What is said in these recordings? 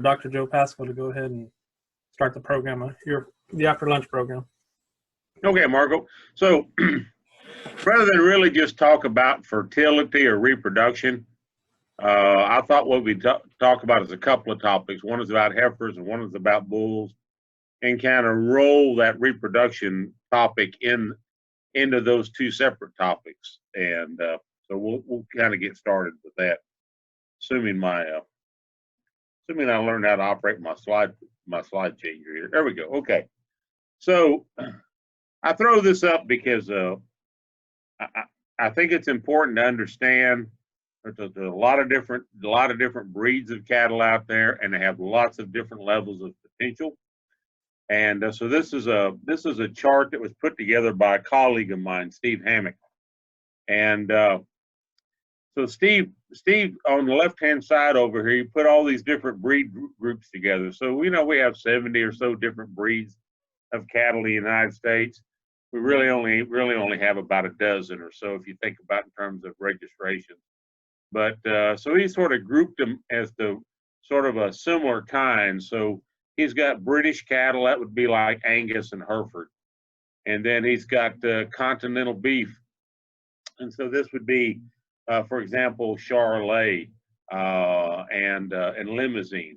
Dr. Joe Pascal to go ahead and start the program, the after lunch program. Okay, Marco. So rather than really just talk about fertility or reproduction, I thought what we'd talk about is a couple of topics. One is about heifers and one is about bulls, and kind of roll that reproduction topic into those two separate topics. And so we'll kind of get started with that, assuming I learned how to operate my slide changer here. There we go. Okay. So I throw this up because I think it's important to understand there's a lot of different breeds of cattle out there, and they have lots of different levels of potential. And so this is a chart that was put together by a colleague of mine, Steve Hammock. And so Steve on the left-hand side over here, he put all these different breed groups together. So we know we have 70 or so different breeds of cattle in the United States. We really only have about a dozen or so if you think about in terms of registration. But so he sort of grouped them as the sort of a similar kind. So he's got British cattle, that would be like Angus and Hereford. And then he's got continental beef. And so this would be, for example, Charolais and Limousin.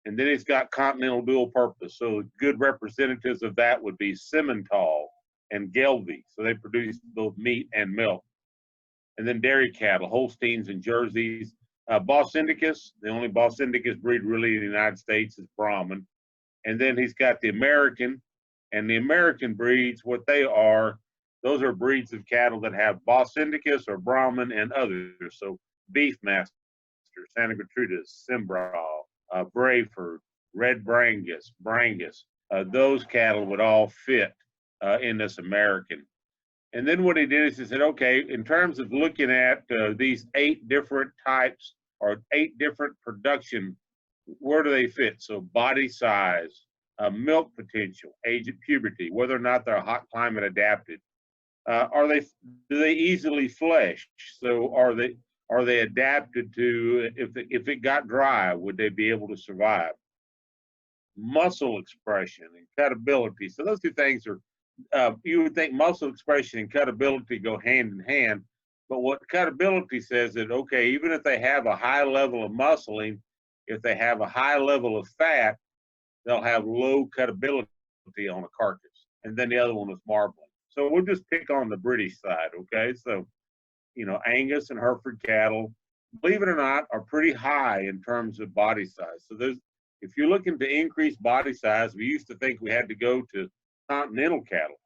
And then he's got continental dual purpose. So good representatives of that would be Simmental and Gelbvieh. So they produce both meat and milk. And then dairy cattle, Holsteins and Jerseys. Bos Indicus, the only Bos Indicus breed really in the United States is Brahman. And then he's got the American, and the American breeds, what they are, those are breeds of cattle that have Bos Indicus or Brahman and others. So Beefmaster, Santa Gertrudis, Cimbral, Brayford, Red Brangus, those cattle would all fit in this American. And then what he did is he said, okay, in terms of looking at these 8 different types or 8 different production, where do they fit? So body size, milk potential, age at puberty, whether or not they're hot climate adapted. Do they easily flesh? So are they adapted to, if it got dry, would they be able to survive? Muscle expression and cutability. So those two things are, you would think muscle expression and cutability go hand in hand, but what cutability says that, okay, even if they have a high level of muscling, if they have a high level of fat, they'll have low cutability on a carcass. And then the other one is marbling. So we'll just pick on the British side, okay? So, you know, Angus and Hereford cattle, believe it or not, are pretty high in terms of body size. So if you're looking to increase body size, we used to think we had to go to continental cattle,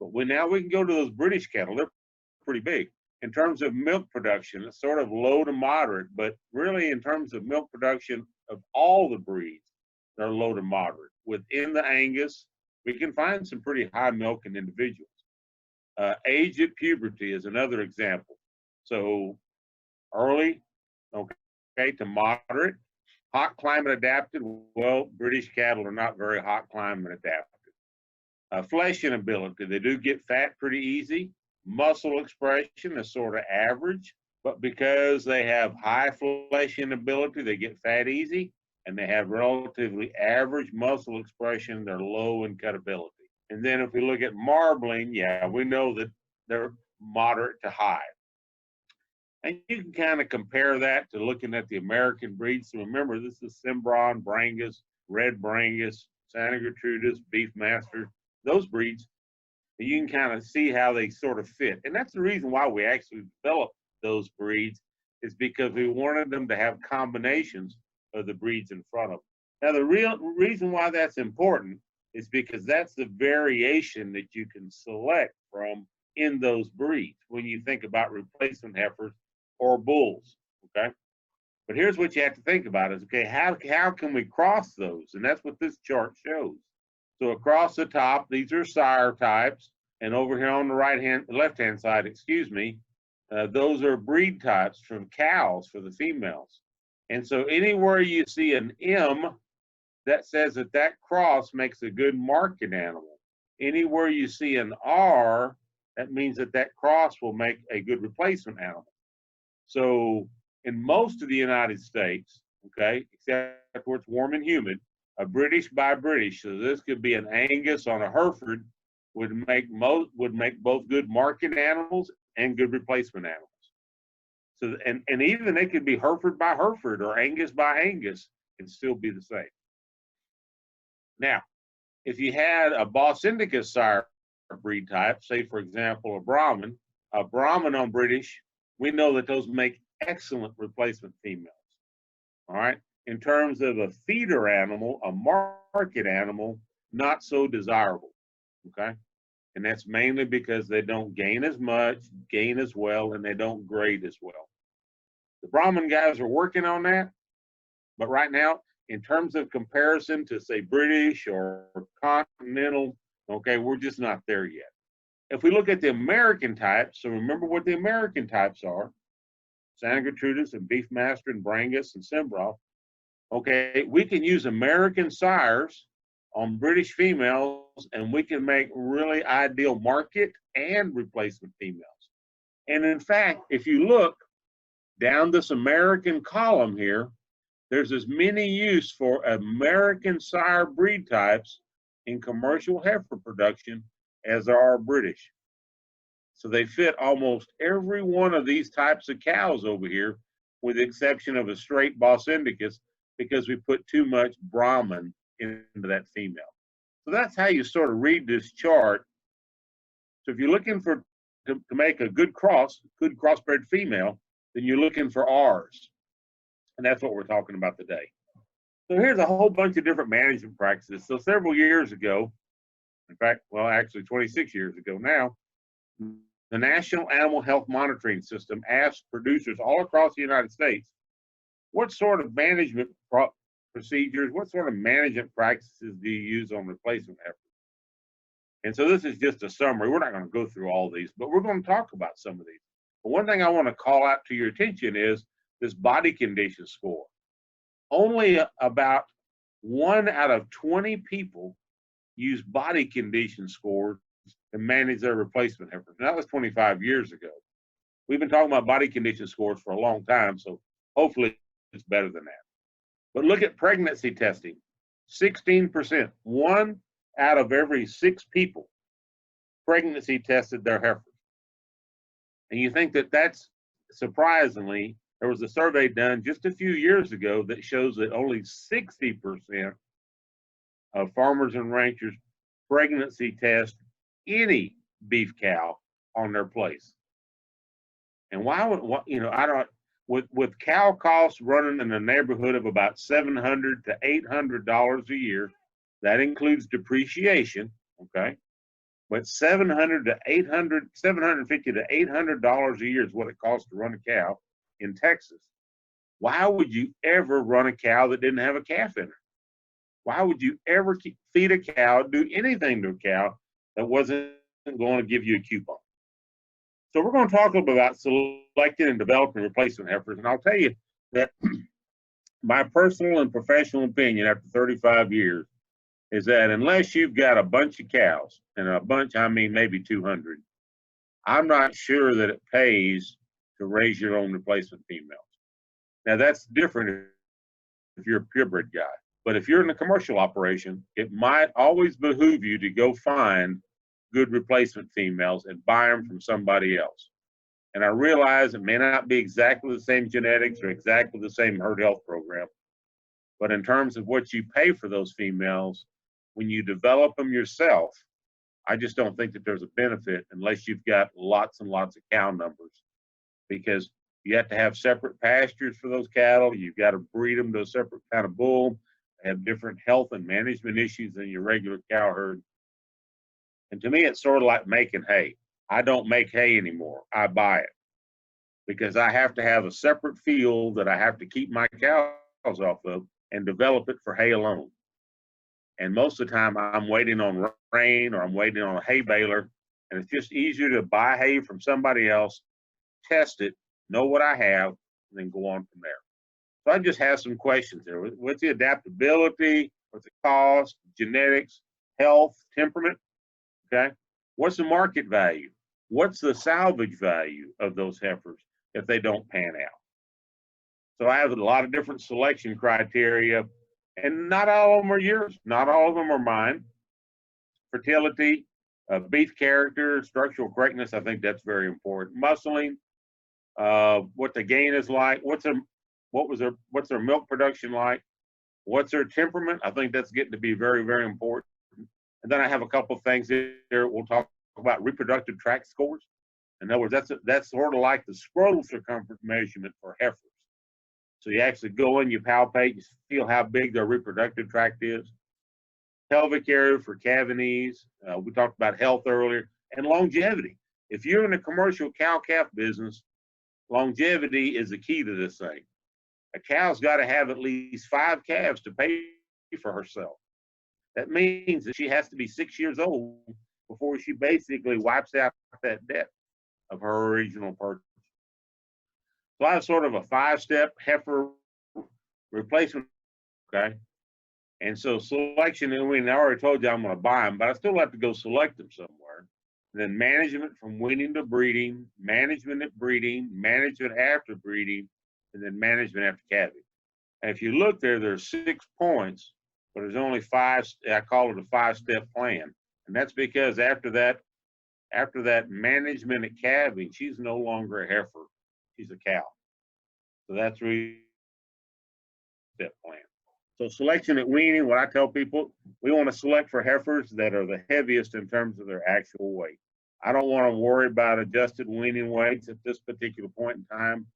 but now we can go to those British cattle. They're pretty big. In terms of milk production, it's sort of low to moderate, but really in terms of milk production of all the breeds, they're low to moderate. Within the Angus, we can find some pretty high milking individuals. Age at puberty is another example. So early, okay, to moderate. Hot climate adapted, well, British cattle are not very hot climate adapted. Fleshing ability, they do get fat pretty easy. Muscle expression is sort of average, but because they have high fleshing ability, they get fat easy, and they have relatively average muscle expression, they're low in cutability. And then if we look at marbling, yeah, we know that they're moderate to high. And you can kind of compare that to looking at the American breeds. So remember, this is Cimbron, Brangus, Red Brangus, Santa Gertrudis, Beefmaster, those breeds. You can kind of see how they sort of fit. And that's the reason why we actually developed those breeds, is because we wanted them to have combinations of the breeds in front of them. Now, the real reason why that's important is because that's the variation that you can select from in those breeds when you think about replacement heifers or bulls, okay? But here's what you have to think about is, okay, how can we cross those? And that's what this chart shows. So across the top, these are sire types, and over here on the left-hand side, excuse me, those are breed types from cows for the females. And so anywhere you see an M, that says that cross makes a good market animal. Anywhere you see an R, that means that cross will make a good replacement animal. So in most of the United States, okay, except where it's warm and humid, a British by British. So this could be an Angus on a Hereford, would make both good market animals and good replacement animals. So and even they could be Hereford by Hereford or Angus by Angus and still be the same. Now, if you had a Bos Indicus sire breed type, say for example a Brahman on British, we know that those make excellent replacement females. All right. In terms of a feeder animal, a market animal, not so desirable. Okay. And that's mainly because they don't gain as much, gain as well, and they don't grade as well. The Brahman guys are working on that. But right now, in terms of comparison to, say, British or Continental, okay, we're just not there yet. If we look at the American types, so remember what the American types are, Santa Gertrudis and Beefmaster and Brangus and Cimbrough, okay, we can use American sires on British females, and we can make really ideal market and replacement females. And in fact, if you look down this American column here, there's as many use for American sire breed types in commercial heifer production as there are British. So they fit almost every one of these types of cows over here, with the exception of a straight Bos Indicus, because we put too much Brahman into that female. So that's how you sort of read this chart. So if you're looking to make a good crossbred female, then you're looking for R's. And that's what we're talking about today. So here's a whole bunch of different management practices. So several years ago, in fact, well, actually 26 years ago now, the National Animal Health Monitoring System asked producers all across the United States, what sort of management procedures, what sort of management practices do you use on replacement heifers? And so this is just a summary. We're not going to go through all these, but we're going to talk about some of these. But one thing I want to call out to your attention is this body condition score. Only about 1 out of 20 people use body condition scores to manage their replacement heifers. And that was 25 years ago. We've been talking about body condition scores for a long time, so hopefully it's better than that. But look at pregnancy testing. 16%, 1 out of every 6 people pregnancy tested their heifers. And you think that that's surprisingly, there was a survey done just a few years ago that shows that only 60% of farmers and ranchers pregnancy test any beef cow on their place. And why would, I don't, with cow costs running in the neighborhood of about $700 to $800 a year, that includes depreciation, okay? But $750 to $800 a year is what it costs to run a cow in Texas. Why would you ever run a cow that didn't have a calf in her? Why would you ever feed a cow, do anything to a cow that wasn't going to give you a coupon? So we're going to talk a little bit about selecting and developing replacement heifers. And I'll tell you that my personal and professional opinion after 35 years is that unless you've got a bunch of cows, and a bunch, I mean maybe 200, I'm not sure that it pays to raise your own replacement females. Now that's different if you're a purebred guy. But if you're in a commercial operation, it might always behoove you to go find good replacement females and buy them from somebody else. And I realize it may not be exactly the same genetics or exactly the same herd health program, but in terms of what you pay for those females, when you develop them yourself, I just don't think that there's a benefit unless you've got lots and lots of cow numbers, because you have to have separate pastures for those cattle. You've got to breed them to a separate kind of bull, have different health and management issues than your regular cow herd. And to me, it's sort of like making hay. I don't make hay anymore. I buy it because I have to have a separate field that I have to keep my cows off of and develop it for hay alone. And most of the time I'm waiting on rain or I'm waiting on a hay baler, and it's just easier to buy hay from somebody else, test it, know what I have, and then go on from there. So I just have some questions there. What's the adaptability? What's the cost? Genetics, health, temperament? Okay. What's the market value? What's the salvage value of those heifers if they don't pan out? So I have a lot of different selection criteria, and not all of them are yours. Not all of them are mine. Fertility, beef character, structural correctness, I think that's very important. Muscling, what the gain is like, what's their milk production like, what's their temperament. I think that's getting to be very, very important. And then I have a couple of things here. We'll talk about reproductive tract scores. In other words, that's sort of like the scrotal circumference measurement for heifers. So you actually go in, you palpate, you feel how big their reproductive tract is. Pelvic area for cavities. We talked about health earlier, and longevity. If you're in a commercial cow-calf business, longevity is the key to this thing. A cow's got to have at least 5 calves to pay for herself. That means that she has to be 6 years old before she basically wipes out that debt of her original purchase. So I have sort of a 5-step heifer replacement, okay? And so selection, and I already told you I'm going to buy them, but I still have to go select them somewhere. And then management from weaning to breeding, management at breeding, management after breeding, and then management after calving. And if you look there, there's 6 points, but there's only 5. I call it a 5-step plan. And that's because after that management at calving, she's no longer a heifer, she's a cow. So that's really a step plan. So selection at weaning, what I tell people, we want to select for heifers that are the heaviest in terms of their actual weight. I don't want to worry about adjusted weaning weights at this particular point in time,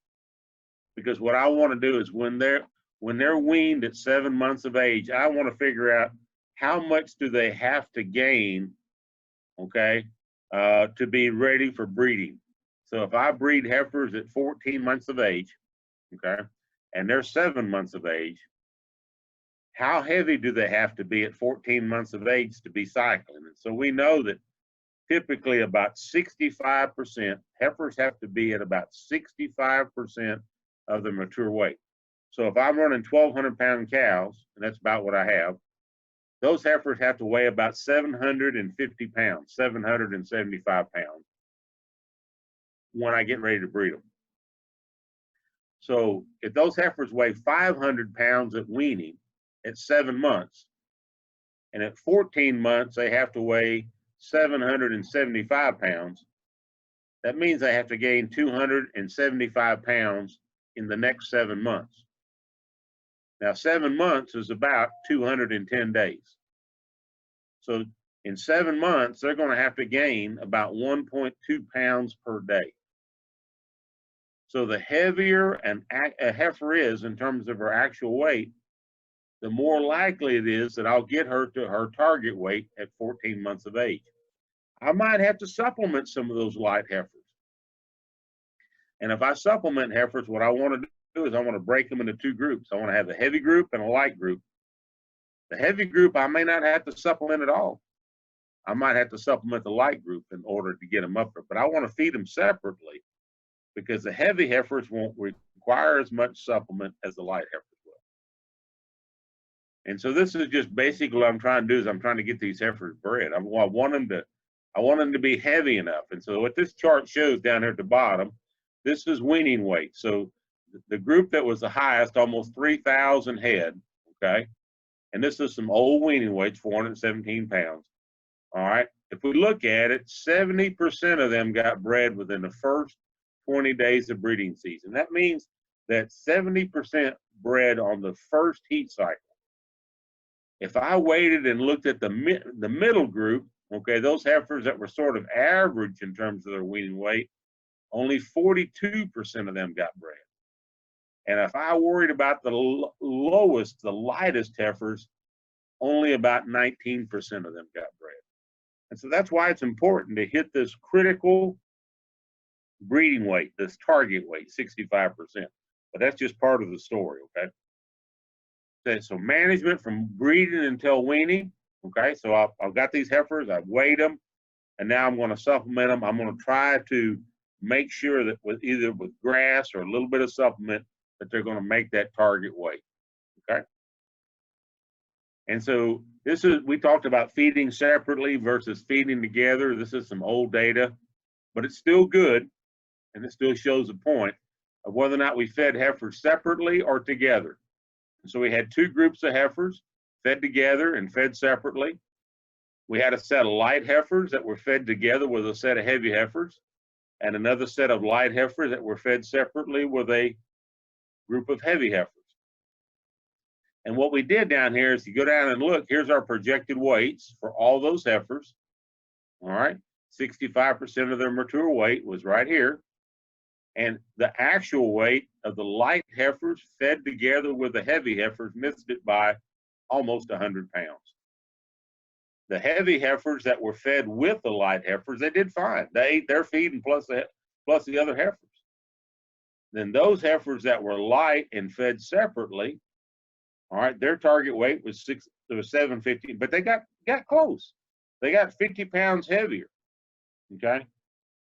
because what I want to do is when they're weaned at 7 months of age, I want to figure out how much do they have to gain, okay, to be ready for breeding. So if I breed heifers at 14 months of age, okay, and they're 7 months of age, how heavy do they have to be at 14 months of age to be cycling? And so we know that typically about 65%, heifers have to be at about 65% of their mature weight. So if I'm running 1,200-pound cows, and that's about what I have, those heifers have to weigh about 750 pounds, 775 pounds when I get ready to breed them. So if those heifers weigh 500 pounds at weaning at 7 months, and at 14 months they have to weigh 775 pounds, that means they have to gain 275 pounds in the next 7 months. Now 7 months is about 210 days. So in 7 months, they're going to have to gain about 1.2 pounds per day. So the heavier a heifer is in terms of her actual weight, the more likely it is that I'll get her to her target weight at 14 months of age. I might have to supplement some of those light heifers. And if I supplement heifers, what I want to do is I want to break them into 2 groups. I want to have a heavy group and a light group. The heavy group, I may not have to supplement at all. I might have to supplement the light group in order to get them up there, but I want to feed them separately because the heavy heifers won't require as much supplement as the light heifers will. And so this is just basically what I'm trying to do is I'm trying to get these heifers bred. I want them to be heavy enough. And so what this chart shows down here at the bottom, this is weaning weight. So the group that was the highest, almost 3,000 head, okay? And this is some old weaning weights, 417 pounds. All right. If we look at it, 70% of them got bred within the first 20 days of breeding season. That means that 70% bred on the first heat cycle. If I waited and looked at the middle group, okay, those heifers that were sort of average in terms of their weaning weight, only 42% of them got bred. And if I worried about the lowest, the lightest heifers, only about 19% of them got bred. And so that's why it's important to hit this critical breeding weight, this target weight, 65%. But that's just part of the story, okay? So management from breeding until weaning, okay? So I've got these heifers, I've weighed them, and now I'm going to supplement them. I'm going to try to make sure that either with grass or a little bit of supplement that they're going to make that target weight, okay? And so we talked about feeding separately versus feeding together. This is some old data, but it's still good and it still shows a point. of whether or not we fed heifers separately or together. And so we had two groups of heifers fed together and fed separately. We had a set of light heifers that were fed together with a set of heavy heifers, and another set of light heifers that were fed separately with a group of heavy heifers. And what we did down here is you go down and look, here's our projected weights for all those heifers. All right, 65% of their mature weight was right here. And the actual weight of the light heifers fed together with the heavy heifers missed it by almost 100 pounds. The heavy heifers that were fed with the light heifers, they did fine. They ate their feed and plus the other heifers. Then those heifers that were light and fed separately, all right, their target weight was 750, but they got close. They got 50 pounds heavier, okay?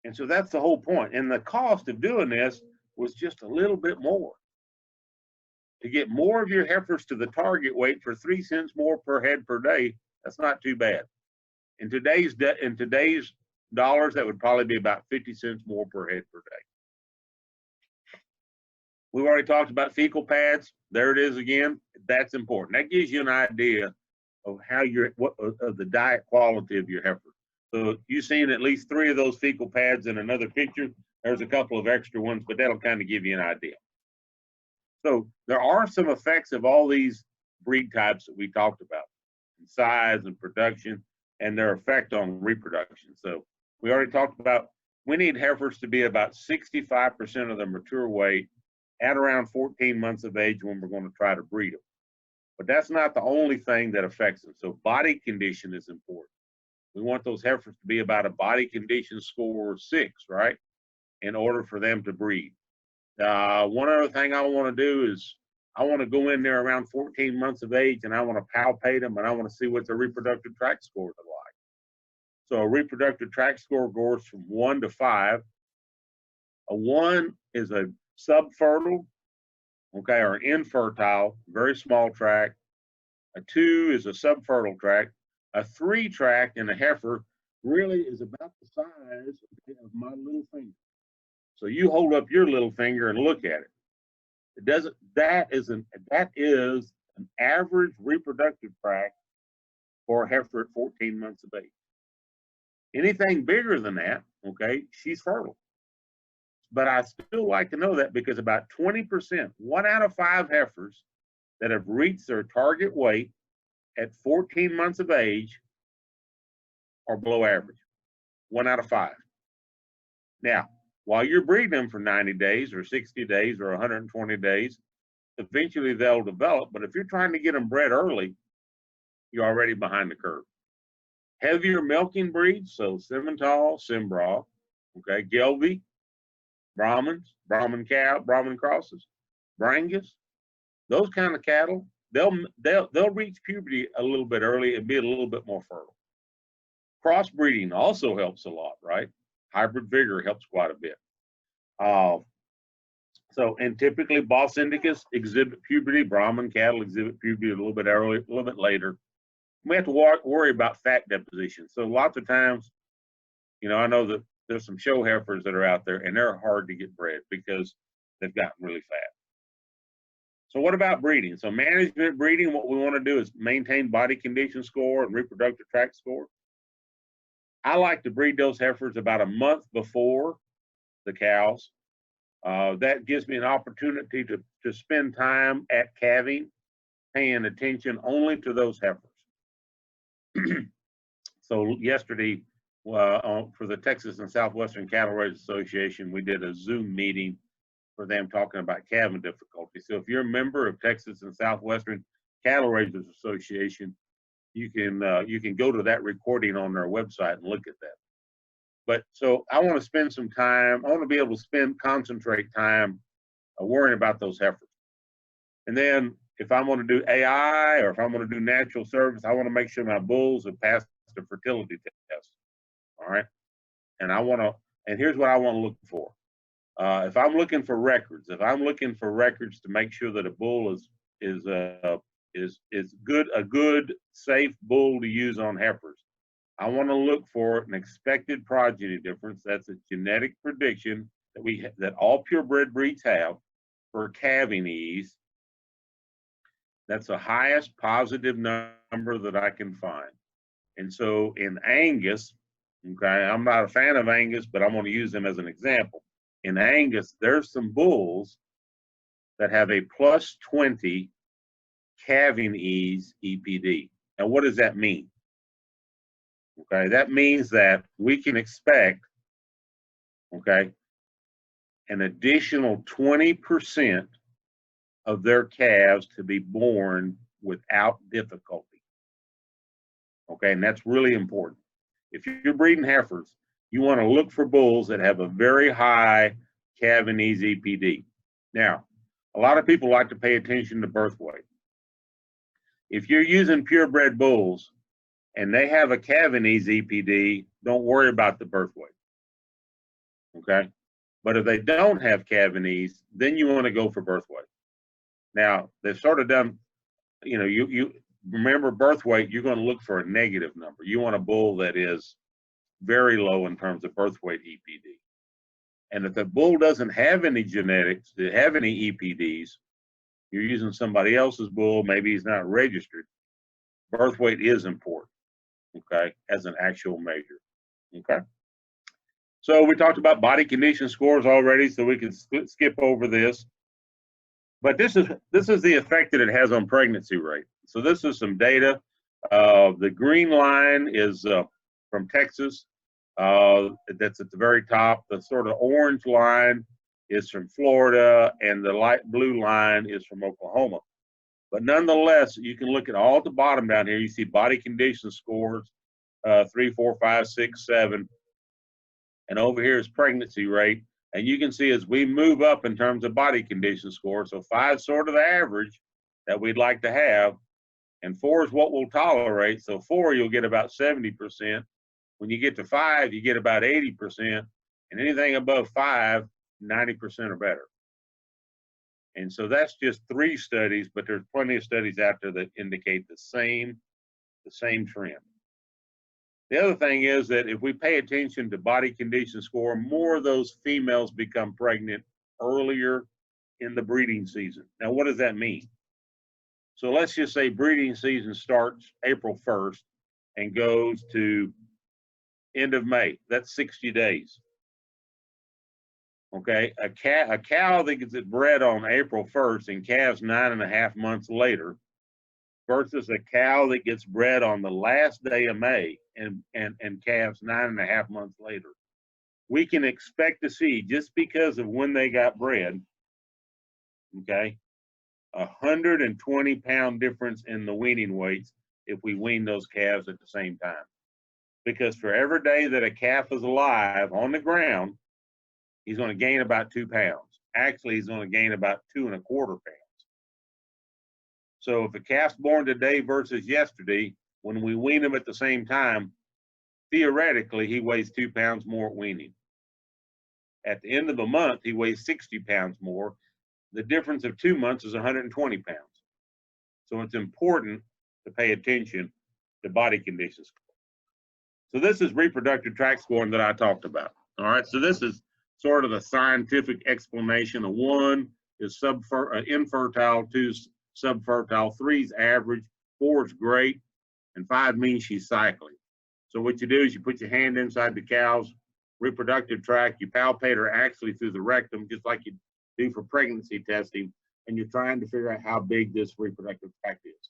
And so that's the whole point. And the cost of doing this was just a little bit more. To get more of your heifers to the target weight for 3 cents more per head per day, that's not too bad. In today's dollars, that would probably be about 50 cents more per head per day. We've already talked about fecal pads. There it is again. That's important. That gives you an idea of how of the diet quality of your heifer. So you've seen at least 3 of those fecal pads in another picture. There's a couple of extra ones, but that'll kind of give you an idea. So there are some effects of all these breed types that we talked about, size and production, and their effect on reproduction. So we already talked about we need heifers to be about 65% of their mature weight at around 14 months of age when we're going to try to breed them. But that's not the only thing that affects them. So body condition is important. We want those heifers to be about a body condition score of 6, right, in order for them to breed. One other thing I want to do is I want to go in there around 14 months of age and I want to palpate them and I want to see what their reproductive tract scores are like. So a reproductive tract score goes from 1 to 5. A 1 is a subfertile, okay, or infertile, very small tract. A 2 is a subfertile tract. A 3 tract in a heifer really is about the size of my little finger. So you hold up your little finger and look at it. That is an average reproductive tract for a heifer at 14 months of age. Anything bigger than that, okay, she's fertile. But I still like to know that because about 20%, 1 out of 5 heifers that have reached their target weight at 14 months of age are below average. 1 out of 5. Now, while you're breeding them for 90 days or 60 days or 120 days, eventually they'll develop. But if you're trying to get them bred early, you're already behind the curve. Heavier milking breeds, so Simmental, Cimbrough, okay, Gelbvieh, Brahmans, Brahman cow, Brahman crosses, Brangus, those kind of cattle, they'll reach puberty a little bit early and be a little bit more fertile. Crossbreeding also helps a lot, right? Hybrid vigor helps quite a bit. And typically Bos indicus exhibit puberty, Brahman cattle exhibit puberty a little bit early, a little bit later. We have to worry about fat deposition. So lots of times, you know, I know that there's some show heifers that are out there and they're hard to get bred because they've gotten really fat. So what about breeding? So management breeding, what we want to do is maintain body condition score and reproductive tract score. I like to breed those heifers about a month before the cows. That gives me an opportunity to spend time at calving, paying attention only to those heifers. So yesterday, for the Texas and Southwestern Cattle Raisers Association, we did a Zoom meeting for them talking about calving difficulty. So if you're a member of Texas and Southwestern Cattle Raisers Association, you can go to that recording on their website and look at that. But so I want to spend some time. I want to be able to concentrate time worrying about those heifers. And then if I'm going to do AI or if I'm going to do natural service, I want to make sure my bulls have passed the fertility test. All right. And here's what I want to look for. If I'm looking for records, to make sure that a bull is a good, safe bull to use on heifers, I want to look for an expected progeny difference. That's a genetic prediction that all purebred breeds have for calving ease. That's the highest positive number that I can find. And so in Angus, okay, I'm not a fan of Angus, but I'm going to use them as an example. In Angus, there's some bulls that have a plus 20 calving ease EPD. Now, what does that mean? Okay, that means that we can expect, okay, an additional 20% of their calves to be born without difficulty. Okay, and that's really important. If you're breeding heifers, you want to look for bulls that have a very high calving ease EPD. Now, a lot of people like to pay attention to birth weight. If you're using purebred bulls and they have a calving ease EPD, don't worry about the birth weight. Okay, but if they don't have calving ease, then you want to go for birth weight. Now, they've sort of done, you know, you remember birth weight, you're going to look for a negative number. You want a bull that is very low in terms of birth weight EPD. And if the bull doesn't have any genetics, to have any EPDs, you're using somebody else's bull, maybe he's not registered, birth weight is important, okay, as an actual measure, okay? So we talked about body condition scores already, so we can skip over this. But this is the effect that it has on pregnancy rate. So this is some data. The green line is from Texas. That's at the very top. The sort of orange line is from Florida, and the light blue line is from Oklahoma. But nonetheless, you can look at all at the bottom down here. You see body condition scores, 3, 4, 5, 6, 7. And over here is pregnancy rate. And you can see as we move up in terms of body condition score, so 5 is sort of the average that we'd like to have, and 4 is what we'll tolerate. So 4, you'll get about 70%. When you get to 5, you get about 80%. And anything above 5, 90% or better. And so that's just 3 studies, but there's plenty of studies out there that indicate the same trend. The other thing is that if we pay attention to body condition score, more of those females become pregnant earlier in the breeding season. Now, what does that mean? So let's just say breeding season starts April 1st and goes to end of May. That's 60 days. Okay, a cow that gets bred on April 1st and calves 9.5 months later versus a cow that gets bred on the last day of May and calves 9.5 months later. We can expect to see, just because of when they got bred, okay, 120-pound difference in the weaning weights if we wean those calves at the same time. Because for every day that a calf is alive on the ground, he's going to gain about 2 pounds. Actually, he's going to gain about 2.25 pounds. So if a calf's born today versus yesterday, when we wean him at the same time, theoretically, he weighs 2 pounds more at weaning. At the end of the month, he weighs 60 pounds more. The difference of 2 months is 120 pounds. So it's important to pay attention to body conditions. So this is reproductive tract scoring that I talked about. All right, so this is sort of the scientific explanation. 1 is infertile, 2 is subfertile, 3 is average, 4 is great, and 5 means she's cycling. So what you do is you put your hand inside the cow's reproductive tract, you palpate her actually through the rectum, just like you do for pregnancy testing, and you're trying to figure out how big this reproductive tract is.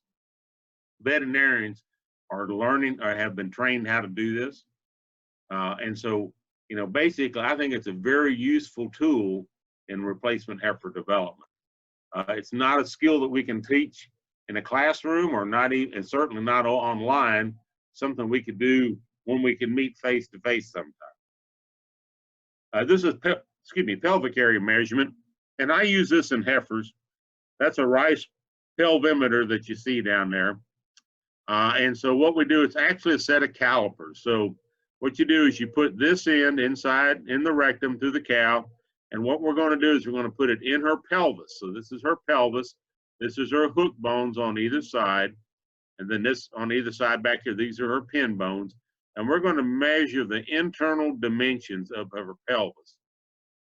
Veterinarians are learning or have been trained how to do this. And so, you know, basically, I think it's a very useful tool in replacement heifer development. It's not a skill that we can teach in a classroom, or not even, and certainly not online, something we could do when we can meet face to face sometime. This is, pelvic area measurement, and I use this in heifers. That's a rice pelvimeter that you see down there. And so what we do, it's actually a set of calipers. So what you do is you put this end inside in the rectum through the cow, and what we're going to do is we're going to put it in her pelvis. So this is her pelvis. This is her hook bones on either side. And then this on either side back here, these are her pin bones. And we're going to measure the internal dimensions of her pelvis.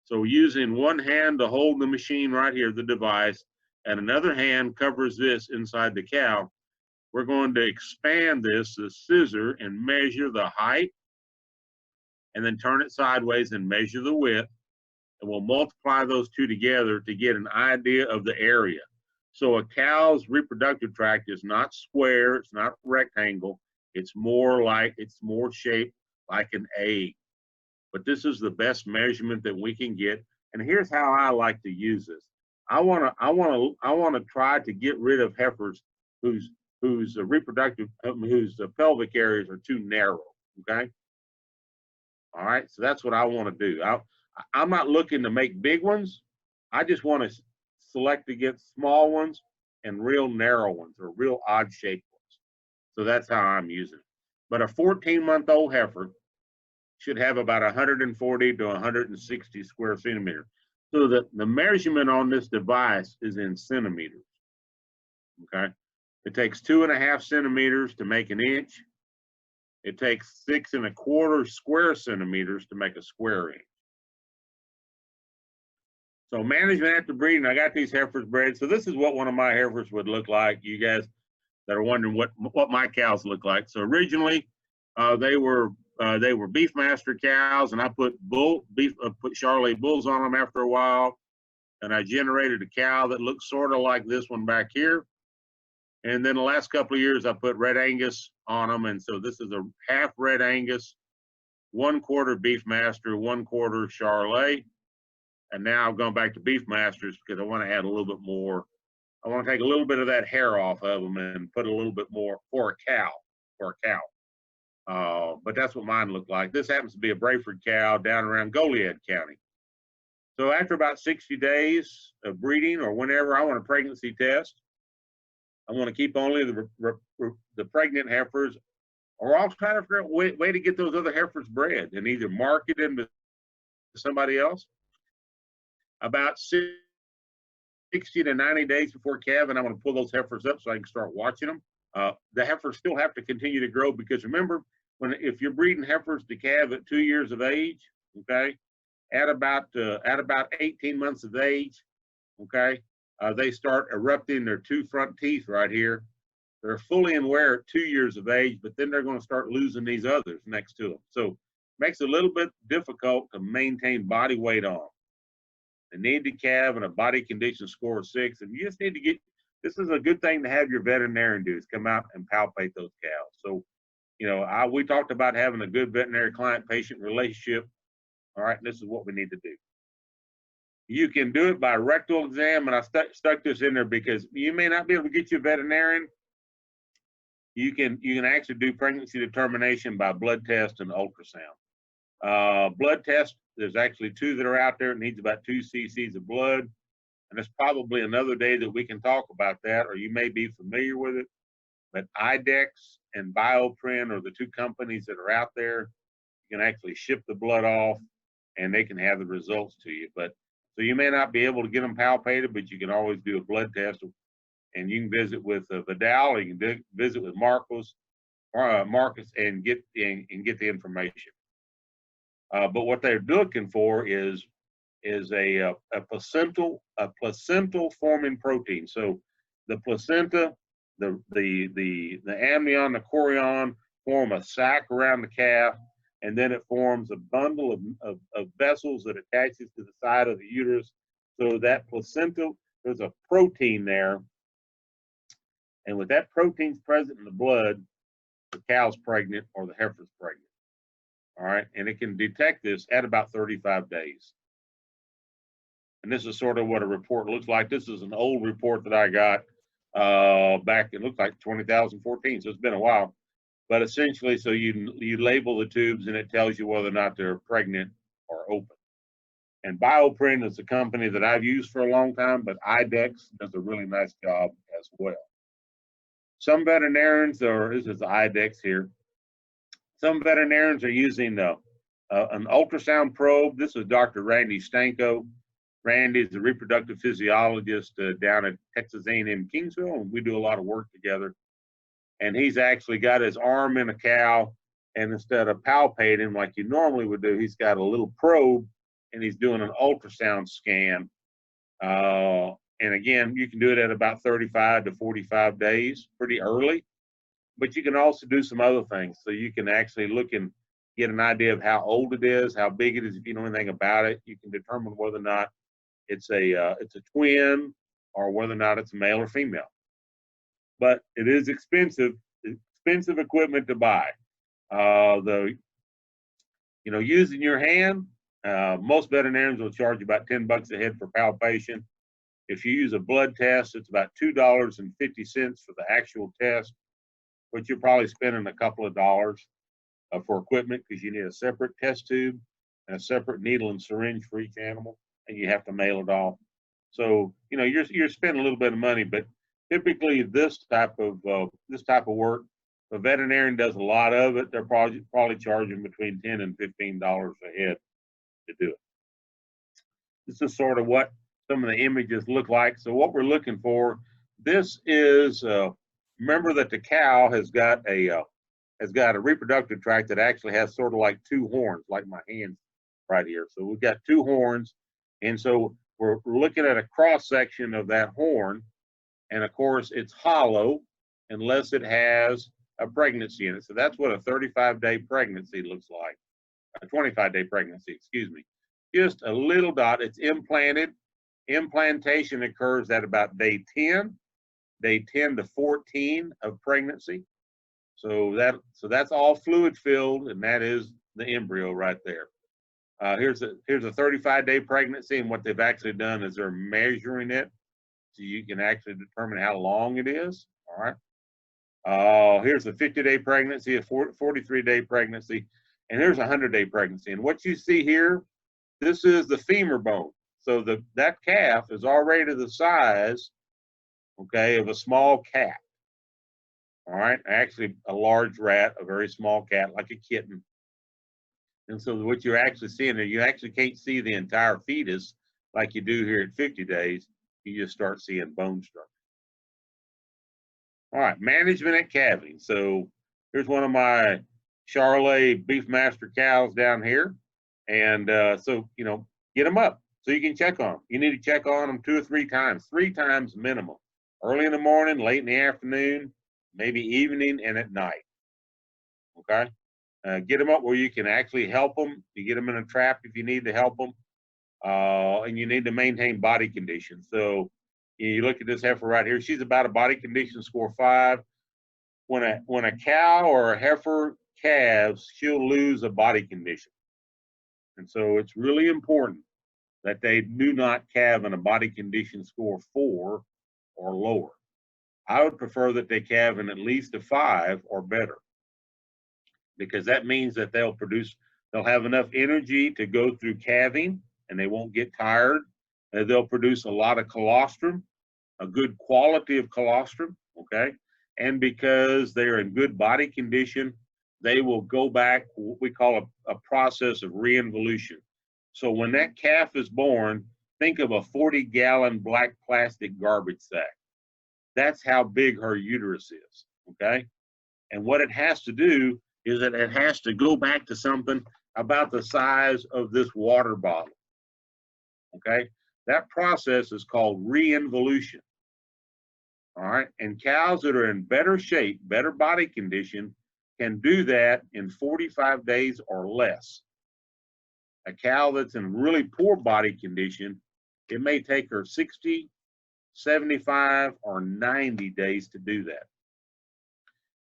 So using one hand to hold the machine right here, the device, and another hand covers this inside the cow, we're going to expand this, the scissor, and measure the height, and then turn it sideways and measure the width, and we'll multiply those two together to get an idea of the area. So a cow's reproductive tract is not square, it's not rectangle, it's more shaped like an egg. But this is the best measurement that we can get. And here's how I like to use this. I want to try to get rid of heifers whose pelvic areas are too narrow. Okay. All right. So that's what I want to do. I'm not looking to make big ones. I just want to select against small ones and real narrow ones or real odd shaped ones. So that's how I'm using it. But a 14-month-old heifer should have about 140 to 160 square centimeters. So the measurement on this device is in centimeters. Okay. It takes 2.5 centimeters to make an inch. It takes 6 1/4 square centimeters to make a square inch. So management after breeding, I got these heifers bred. So this is what one of my heifers would look like. You guys that are wondering what my cows look like. So originally, they were Beefmaster cows, and I put Charolais bulls on them after a while, and I generated a cow that looks sort of like this one back here. And then the last couple of years, I put Red Angus on them, and so this is a half Red Angus, 1/4 Beefmaster, 1/4 Charolais. And now I've gone back to Beefmasters because I want to add a little bit more. I want to take a little bit of that hair off of them and put a little bit more for a cow. But that's what mine looked like. This happens to be a Brayford cow down around Goliad County. So after about 60 days of breeding or whenever, I want a pregnancy test. I want to keep only the pregnant heifers, or I'll try to figure out a way to get those other heifers bred and either market them to somebody else. About 60 to 90 days before calving, I'm going to pull those heifers up so I can start watching them. The heifers still have to continue to grow because remember, if you're breeding heifers to calve at 2 years of age, okay, at about 18 months of age, okay, they start erupting their 2 front teeth right here. They're fully in wear at 2 years of age, but then they're going to start losing these others next to them. So it makes it a little bit difficult to maintain body weight on. They need to calve and a body condition score of 6, and you just need to get. This is a good thing to have your veterinarian do, is come out and palpate those cows. So, you know, we talked about having a good veterinary client-patient relationship. All right, this is what we need to do. You can do it by rectal exam, and I stuck this in there because you may not be able to get you a veterinarian. You can actually do pregnancy determination by blood test and ultrasound. Blood test, there's actually 2 that are out there. It needs about 2 cc's of blood. And there's probably another day that we can talk about that, or you may be familiar with it. But IDEX and Bioprint are the 2 companies that are out there. You can actually ship the blood off, and they can have the results to you. So you may not be able to get them palpated, but you can always do a blood test. And you can visit with Vidal, or you can visit with Marcus and get the information. But what they're looking for is a placental forming protein. So the placenta, the amnion, the chorion form a sac around the calf, and then it forms a bundle of vessels that attaches to the side of the uterus. So that placenta, there's a protein there, and with that protein's present in the blood, the cow's pregnant or the heifer's pregnant. All right, and it can detect this at about 35 days. And this is sort of what a report looks like. This is an old report that I got back, it looked like 2014, so it's been a while. But essentially, so you label the tubes and it tells you whether or not they're pregnant or open. And Bioprint is a company that I've used for a long time, but IDEX does a really nice job as well. Some veterinarians, this is IDEX here, some veterinarians are using an ultrasound probe. This is Dr. Randy Stanko. Randy is a reproductive physiologist down at Texas A&M Kingsville, and we do a lot of work together. And he's actually got his arm in a cow, and instead of palpating like you normally would do, he's got a little probe, and he's doing an ultrasound scan. And again, you can do it at about 35 to 45 days, pretty early. But you can also do some other things. So you can actually look and get an idea of how old it is, how big it is. If you know anything about it, you can determine whether or not it's a twin or whether or not it's male or female. But it is expensive equipment to buy. Using your hand, most veterinarians will charge you about $10 a head for palpation. If you use a blood test, it's about $2.50 for the actual test, but you're probably spending a couple of dollars for equipment because you need a separate test tube and a separate needle and syringe for each animal, and you have to mail it off. So you're spending a little bit of money, but typically this type of work, the veterinarian does a lot of it. They're probably charging between $10 and $15 a head to do it. This is sort of what some of the images look like. So what we're looking for, this is remember that the cow has got a reproductive tract that actually has sort of like two horns, like my hands right here. So we've got two horns, and so we're looking at a cross section of that horn, and of course it's hollow unless it has a pregnancy in it. So that's what a 35-day pregnancy looks like, a 25-day pregnancy, excuse me. Just a little dot. It's implanted. Implantation occurs at about day 10 to 14 of pregnancy. So that's all fluid filled, and that is the embryo right there. Here's a 35-day pregnancy, and what they've actually done is they're measuring it so you can actually determine how long it is. All right. Here's a 50-day pregnancy, a 43-day pregnancy, and here's a 100-day pregnancy. And what you see here, this is the femur bone. So that calf is already the size, okay, of a small cat. All right, actually a large rat, a very small cat, like a kitten. And so what you're actually seeing there, you actually can't see the entire fetus like you do here at 50 days. You just start seeing bone structure. All right, management at calving. So here's one of my Charolais Beefmaster cows down here. And so, get them up so you can check on them. You need to check on them 2 or 3 times minimum. Early in the morning, late in the afternoon, maybe evening, and at night. Okay? Get them up where you can actually help them. You get them in a trap if you need to help them. And you need to maintain body condition. So you look at this heifer right here. She's about a body condition score 5. When a cow or a heifer calves, she'll lose a body condition. And so it's really important that they do not calve in a body condition score 4 or lower. I would prefer that they calve in at least a 5 or better, because that means that they'll have enough energy to go through calving and they won't get tired. They'll produce a lot of colostrum, a good quality of colostrum, okay? And because they're in good body condition, they will go back, what we call a process of reinvolution. So when that calf is born, think of a 40-gallon black plastic garbage sack. That's how big her uterus is, okay? And what it has to do is that it has to go back to something about the size of this water bottle, okay? That process is called reinvolution, all right? And cows that are in better shape, better body condition, can do that in 45 days or less. A cow that's in really poor body condition, it may take her 60, 75, or 90 days to do that.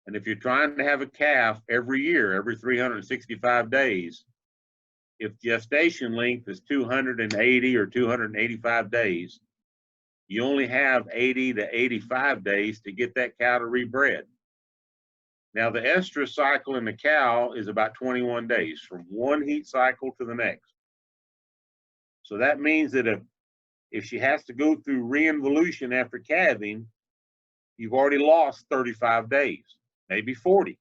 And if you're trying to have a calf every year, every 365 days, if gestation length is 280 or 285 days, you only have 80 to 85 days to get that cow to rebred. Now, the estrus cycle in the cow is about 21 days, from one heat cycle to the next. So that means that if she has to go through reinvolution after calving, you've already lost 35 days, maybe 40.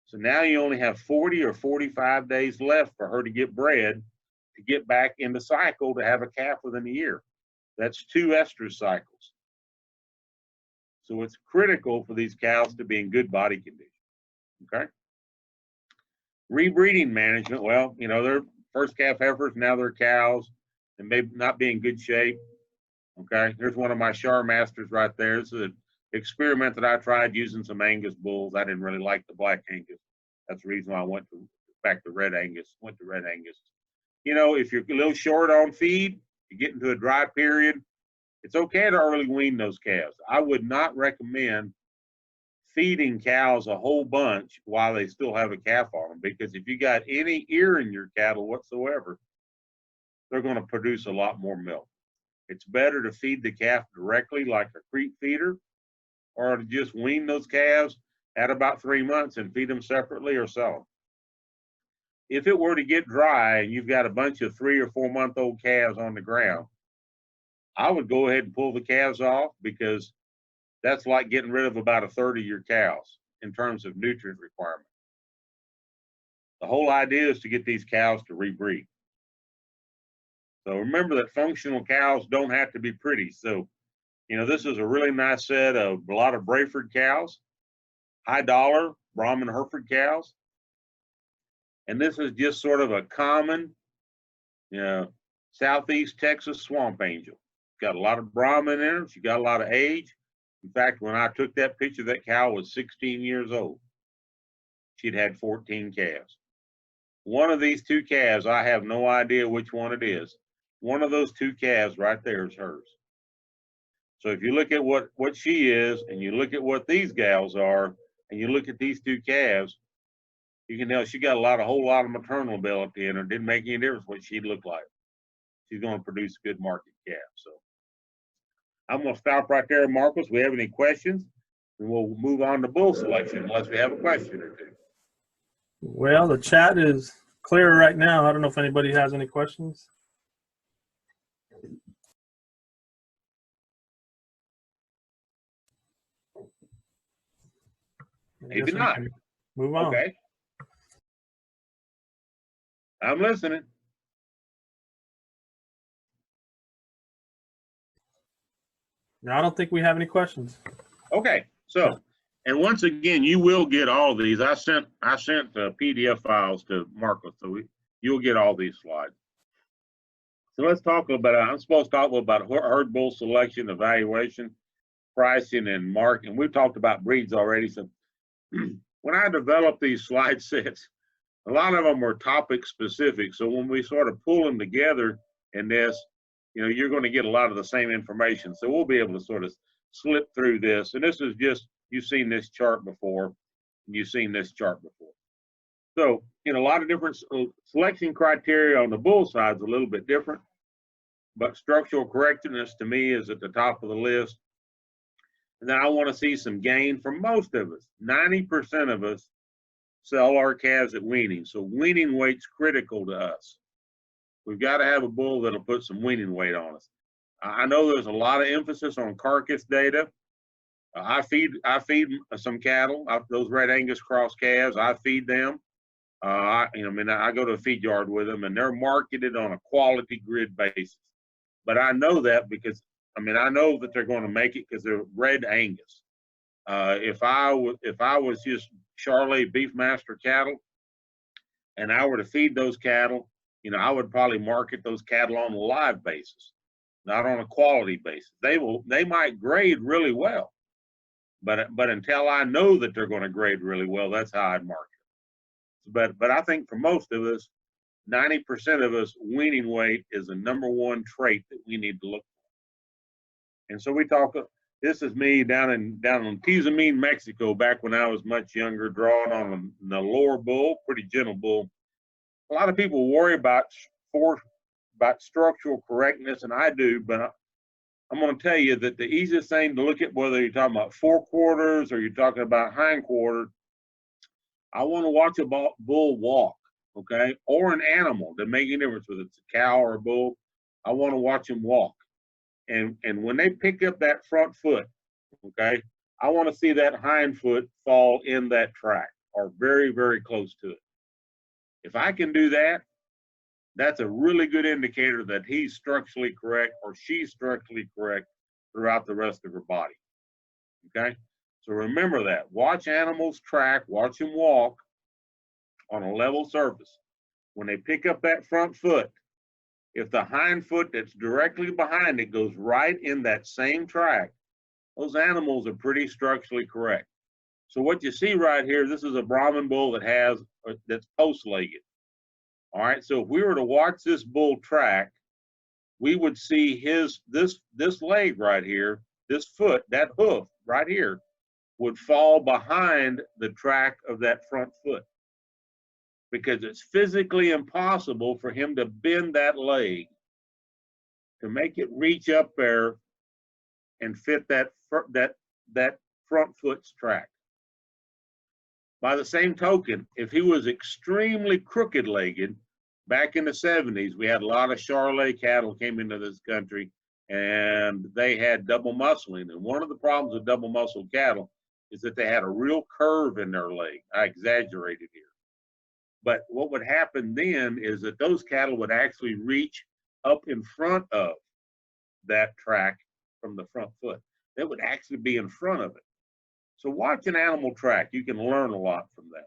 So now you only have 40 or 45 days left for her to get bred, to get back in the cycle to have a calf within a year. That's 2 estrus cycles. So it's critical for these cows to be in good body condition, okay? Rebreeding management, well, first calf heifers, now they're cows, and maybe not be in good shape. Okay, here's one of my Shar Masters right there. This is an experiment that I tried using some Angus bulls. I didn't really like the black Angus. That's the reason why I went back to red Angus. Went to red Angus. You know, if you're a little short on feed, you get into a dry period, it's okay to early wean those calves. I would not recommend feeding cows a whole bunch while they still have a calf on them, because if you got any ear in your cattle whatsoever, they're going to produce a lot more milk. It's better to feed the calf directly like a creep feeder, or to just wean those calves at about 3 months and feed them separately or sell them. If it were to get dry and you've got a bunch of 3 or 4 month old calves on the ground, I would go ahead and pull the calves off, because that's like getting rid of about a third of your cows in terms of nutrient requirement. The whole idea is to get these cows to rebreed. So remember that functional cows don't have to be pretty. So, you know, this is a really nice set of a lot of Brayford cows, high dollar Brahman Hereford cows. And this is just sort of a common, you know, Southeast Texas swamp angel. Got a lot of Brahman in her. She got a lot of age. In fact, when I took that picture, that cow was 16 years old. She'd had 14 calves. One of these 2 calves, I have no idea which one it is. One of those 2 calves right there is hers. So if you look at what she is, and you look at what these gals are, and you look at these 2 calves, you can tell she got a whole lot of maternal ability in her. Didn't make any difference what she looked like. She's going to produce a good market calf. So I'm going to stop right there, Marcos. We have any questions? And we'll move on to bull selection unless we have a question or 2. Well, the chat is clear right now. I don't know if anybody has any questions. Maybe not. Move on. Okay. I'm listening. No, I don't think we have any questions. Okay. So, and once again, you will get all these. I sent PDF files to Marcos, so you'll get all these slides. So let's talk about. I'm supposed to talk about herd bull selection, evaluation, pricing, and marketing. We've talked about breeds already. So when I developed these slide sets, a lot of them were topic specific. So when we sort of pull them together in this, you know, you're going to get a lot of the same information. So we'll be able to sort of slip through this. And this is just, you've seen this chart before. You've seen this chart before. So, you know, a lot of different selection criteria on the bull side is a little bit different. But structural correctness to me is at the top of the list. And then I want to see some gain from most of us. 90% of us sell our calves at weaning. So weaning weight's critical to us. We've got to have a bull that'll put some weaning weight on us. I know there's a lot of emphasis on carcass data. I feed some cattle, those red Angus cross calves. I feed them. I go to a feed yard with them, and they're marketed on a quality grid basis. But I know that because, I know that they're going to make it because they're red Angus. If I was just Charolais Beefmaster cattle, and I were to feed those cattle, you know, I would probably market those cattle on a live basis, not on a quality basis. They might grade really well, but until I know that they're going to grade really well, that's how I'd market. But I think for most of us, 90% of us, weaning weight is the #1 trait that we need to look for. And so we talk. This is me down in Tizamín, Mexico, back when I was much younger, drawing on a Nalor bull, pretty gentle bull. A lot of people worry about structural correctness, and I do, but I'm going to tell you that the easiest thing to look at, whether you're talking about forequarters or you're talking about hindquarters, I want to watch a bull walk, okay, or an animal. Doesn't make any difference whether it's a cow or a bull. I want to watch them walk, and when they pick up that front foot, okay, I want to see that hind foot fall in that track or very, very close to it. If I can do that, that's a really good indicator that he's structurally correct or she's structurally correct throughout the rest of her body. Okay? So remember that. Watch animals track, watch them walk on a level surface. when they pick up that front foot, if the hind foot that's directly behind it goes right in that same track, those animals are pretty structurally correct. So what you see right here, this is a Brahman bull that's post-legged. All right, so if we were to watch this bull track, we would see this leg right here, this foot, that hoof right here, would fall behind the track of that front foot, because it's physically impossible for him to bend that leg to make it reach up there and fit that front foot's track. By the same token, if he was extremely crooked-legged, back in the 70s, we had a lot of Charolais cattle came into this country, and they had double muscling. And one of the problems with double muscled cattle is that they had a real curve in their leg. I exaggerated here. But what would happen then is that those cattle would actually reach up in front of that track from the front foot. They would actually be in front of it. So watch an animal track. You can learn a lot from that.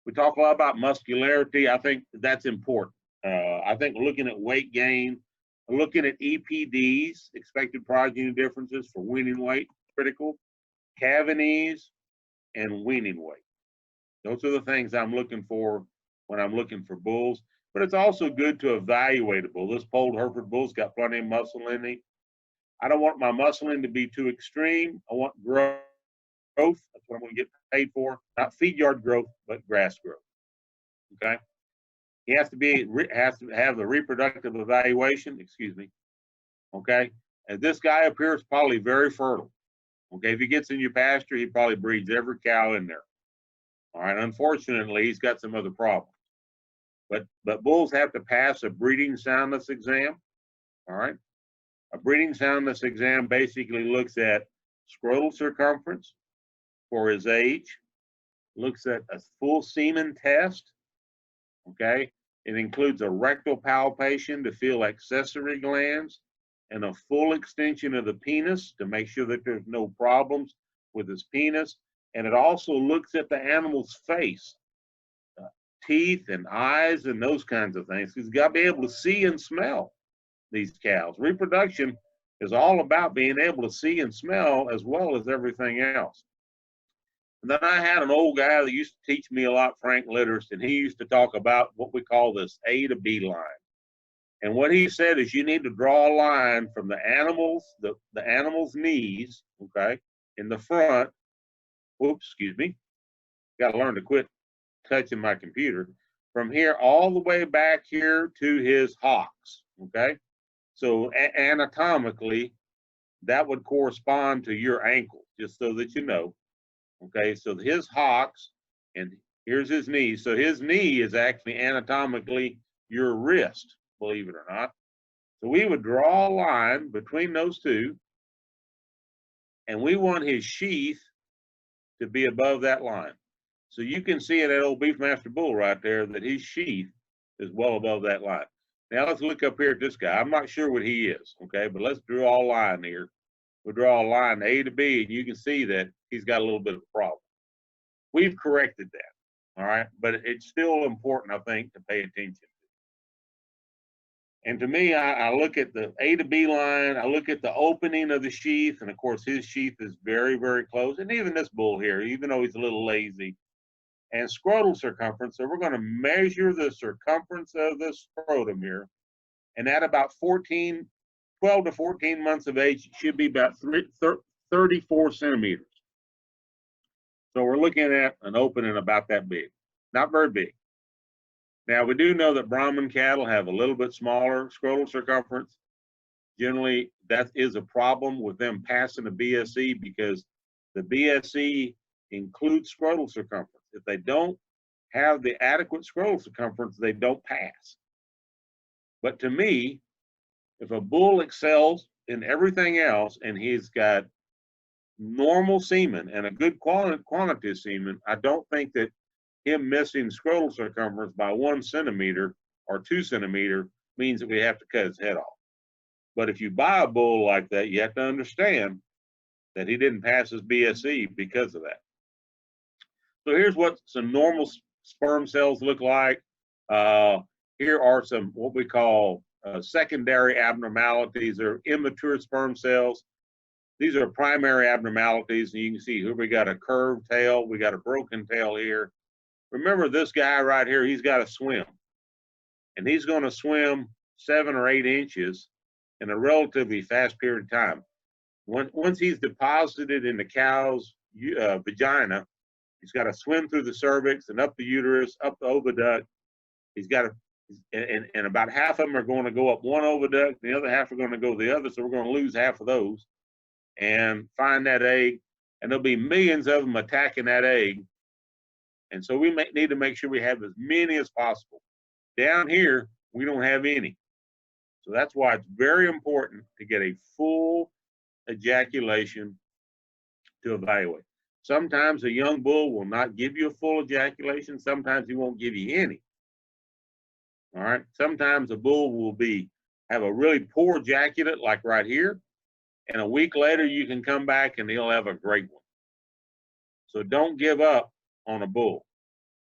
We talk a lot about muscularity. I think that's important. I think looking at weight gain, looking at EPDs, expected progeny differences for weaning weight, critical, calving ease, and weaning weight. Those are the things I'm looking for when I'm looking for bulls. But it's also good to evaluate a bull. This polled Hereford bull's got plenty of muscle in him. I don't want my muscling to be too extreme. I want growth. That's what I'm going to get paid for. Not feed yard growth, but grass growth. Okay. He has to have the reproductive evaluation. Excuse me. Okay. And this guy up here is probably very fertile. Okay. If he gets in your pasture, he probably breeds every cow in there. All right. Unfortunately, he's got some other problems. But bulls have to pass a breeding soundness exam. All right. A breeding soundness exam basically looks at scrotal circumference for his age, looks at a full semen test. Okay. It includes a rectal palpation to feel accessory glands and a full extension of the penis to make sure that there's no problems with his penis. And it also looks at the animal's face, teeth and eyes and those kinds of things. He's got to be able to see and smell these cows. Reproduction is all about being able to see and smell as well as everything else. And then I had an old guy that used to teach me a lot, Frank Litters, and he used to talk about what we call this A to B line. And what he said is you need to draw a line from the animal's knees, okay, in the front. Whoops, excuse me. Got to learn to quit touching my computer. From here all the way back here to his hocks, okay? So anatomically, that would correspond to your ankle, just so that you know. Okay, so his hocks, and here's his knee. So his knee is actually anatomically your wrist, believe it or not. So we would draw a line between those two, and we want his sheath to be above that line. So you can see it at old Beefmaster Bull right there that his sheath is well above that line. Now let's look up here at this guy. I'm not sure what he is, okay, but let's draw a line here. We'll draw a line A to B, and you can see that he's got a little bit of a problem. We've corrected that, all right? But it's still important, I think, to pay attention to. And to me, I look at the A to B line, I look at the opening of the sheath, and of course his sheath is very, very close. And even this bull here, even though he's a little lazy, and scrotal circumference. So we're going to measure the circumference of the scrotum here. And at about 12 to 14 months of age, it should be about 34 centimeters. So we're looking at an opening about that big, not very big. Now we do know that Brahman cattle have a little bit smaller scrotal circumference. Generally, that is a problem with them passing the BSE because the BSE includes scrotal circumference. If they don't have the adequate scrotal circumference, they don't pass. But to me, if a bull excels in everything else and he's got normal semen and a good quantity of semen, I don't think that him missing scrotal circumference by 1 centimeter or 2 centimeter means that we have to cut his head off. But if you buy a bull like that, you have to understand that he didn't pass his BSE because of that. So here's what some normal sperm cells look like. Here are some what we call secondary abnormalities or immature sperm cells. These are primary abnormalities, and you can see here we got a curved tail, we got a broken tail here. Remember this guy right here, he's got to swim, and he's going to swim 7 or 8 inches in a relatively fast period of time. Once he's deposited in the cow's vagina, he's got to swim through the cervix and up the uterus, up the oviduct. He's got to, and about half of them are going to go up one oviduct, the other half are going to go the other, so we're going to lose half of those and find that egg, and there'll be millions of them attacking that egg. And so we need to make sure we have as many as possible. Down here, we don't have any. So that's why it's very important to get a full ejaculation to evaluate. Sometimes a young bull will not give you a full ejaculation. Sometimes he won't give you any. All right. Sometimes a bull will have a really poor ejaculate, like right here, and a week later you can come back and he'll have a great one. So don't give up on a bull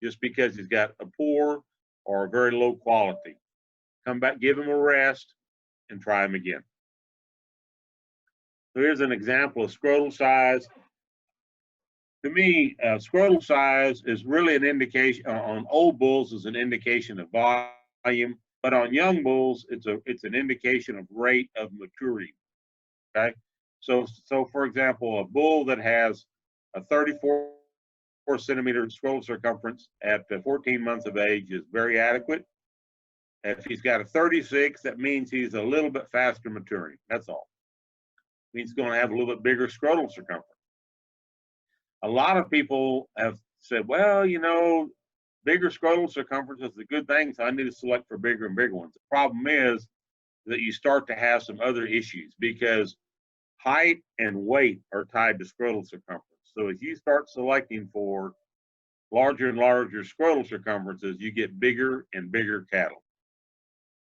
just because he's got a poor or a very low quality. Come back, give him a rest, and try him again. So here's an example of scrotal size. To me, scrotal size is really an indication, on old bulls is an indication of volume, but on young bulls, it's an indication of rate of maturity, okay? So for example, a bull that has a 34 centimeter scrotal circumference at 14 months of age is very adequate. If he's got a 36, that means he's a little bit faster maturing, that's all. It means he's going to have a little bit bigger scrotal circumference. A lot of people have said, well, you know, bigger scrotal circumference is a good thing, so I need to select for bigger and bigger ones. The problem is that you start to have some other issues because height and weight are tied to scrotal circumference. So if you start selecting for larger and larger scrotal circumferences, you get bigger and bigger cattle.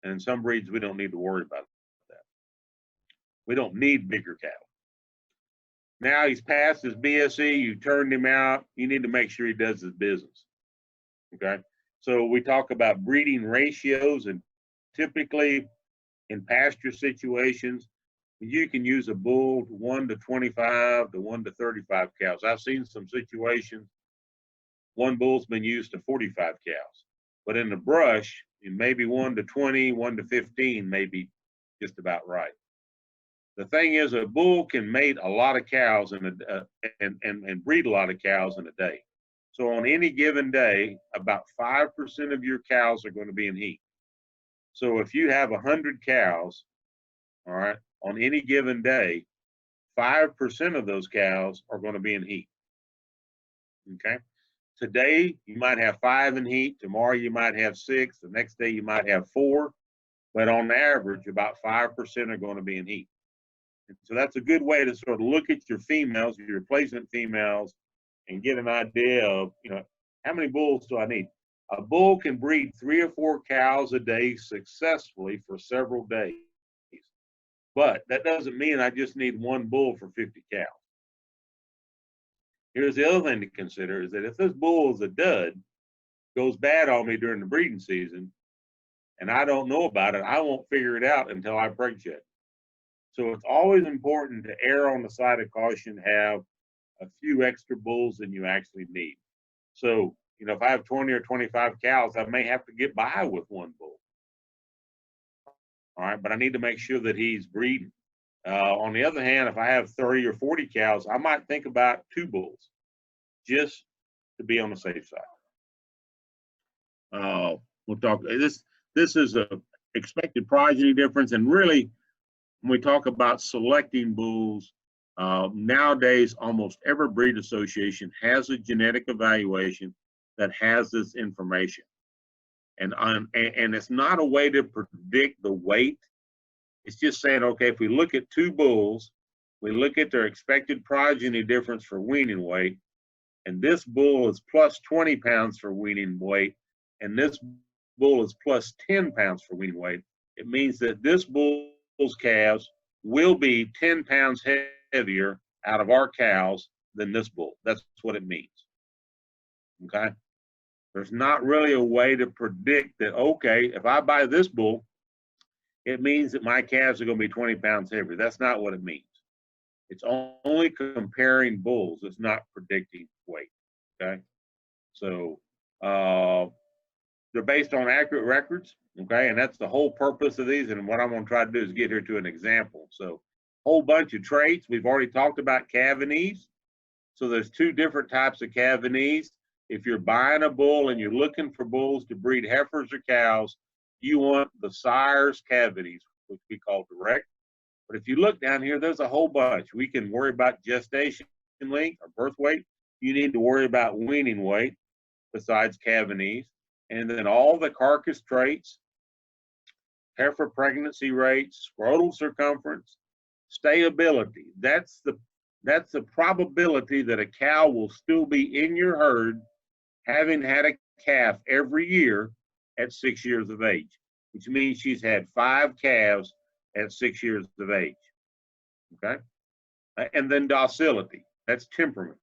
And in some breeds, we don't need to worry about that. We don't need bigger cattle. Now he's passed his BSE, you turned him out, you need to make sure he does his business, okay? So we talk about breeding ratios, and typically in pasture situations, you can use a bull 1 to 25 to 1 to 35 cows. I've seen some situations, one bull's been used to 45 cows, but in the brush, maybe 1 to 20, 1 to 15 may be just about right. The thing is, a bull can mate a lot of cows and breed a lot of cows in a day. So on any given day, about 5% of your cows are going to be in heat. So if you have 100 cows, all right, on any given day, 5% of those cows are going to be in heat. Okay. Today, you might have 5 in heat. Tomorrow, you might have 6. The next day, you might have 4. But on average, about 5% are going to be in heat. And so that's a good way to sort of look at your females, your replacement females, and get an idea of, you know, how many bulls do I need? A bull can breed 3 or 4 cows a day successfully for several days. But that doesn't mean I just need 1 bull for 50 cows. Here's the other thing to consider is that if this bull is a dud, goes bad on me during the breeding season, and I don't know about it, I won't figure it out until I preg check. So it's always important to err on the side of caution, have a few extra bulls than you actually need. So, you know, if I have 20 or 25 cows, I may have to get by with 1 bull. All right, but I need to make sure that he's breeding. On the other hand, if I have 30 or 40 cows, I might think about 2 bulls just to be on the safe side. We'll talk, this is a expected progeny difference, and really, when we talk about selecting bulls, nowadays almost every breed association has a genetic evaluation that has this information. And it's not a way to predict the weight. It's just saying, okay, if we look at 2 bulls, we look at their expected progeny difference for weaning weight, and this bull is plus 20 pounds for weaning weight, and this bull is plus 10 pounds for weaning weight. It means that this bull's calves will be 10 pounds heavier out of our cows than this bull. That's what it means. Okay? There's not really a way to predict that, okay, if I buy this bull, it means that my calves are going to be 20 pounds heavier. That's not what it means. It's only comparing bulls. It's not predicting weight. Okay. So they're based on accurate records. Okay. And that's the whole purpose of these. And what I'm going to try to do is get here to an example. So whole bunch of traits. We've already talked about calvinies. So there's two different types of calvinies. If you're buying a bull and you're looking for bulls to breed heifers or cows, you want the sire's cavities, which we call direct. But if you look down here, there's a whole bunch. We can worry about gestation length or birth weight. You need to worry about weaning weight besides calvinies. And then all the carcass traits, heifer pregnancy rates, scrotal circumference, stayability. That's the probability that a cow will still be in your herd having had a calf every year at 6 years of age, which means she's had 5 calves at 6 years of age. Okay? And then docility. That's temperament.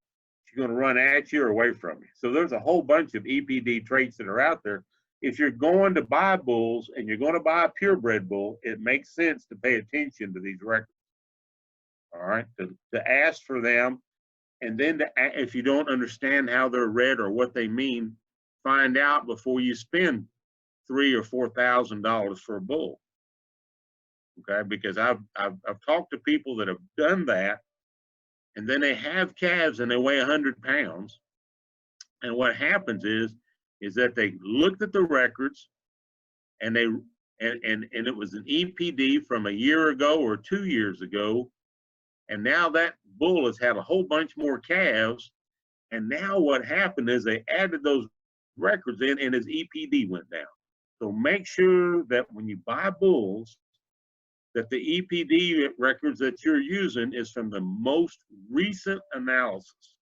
She's going to run at you or away from you. So there's a whole bunch of EPD traits that are out there. If you're going to buy bulls and you're going to buy a purebred bull, it makes sense to pay attention to these records. All right? To ask for them. And then if you don't understand how they're read or what they mean, find out before you spend $3,000 or $4,000 for a bull. Okay, because I've talked to people that have done that, and then they have calves and they weigh 100 pounds, and what happens is that they looked at the records, and it was an EPD from a year ago or 2 years ago. And now that bull has had a whole bunch more calves. And now what happened is they added those records in and his EPD went down. So make sure that when you buy bulls, that the EPD records that you're using is from the most recent analysis.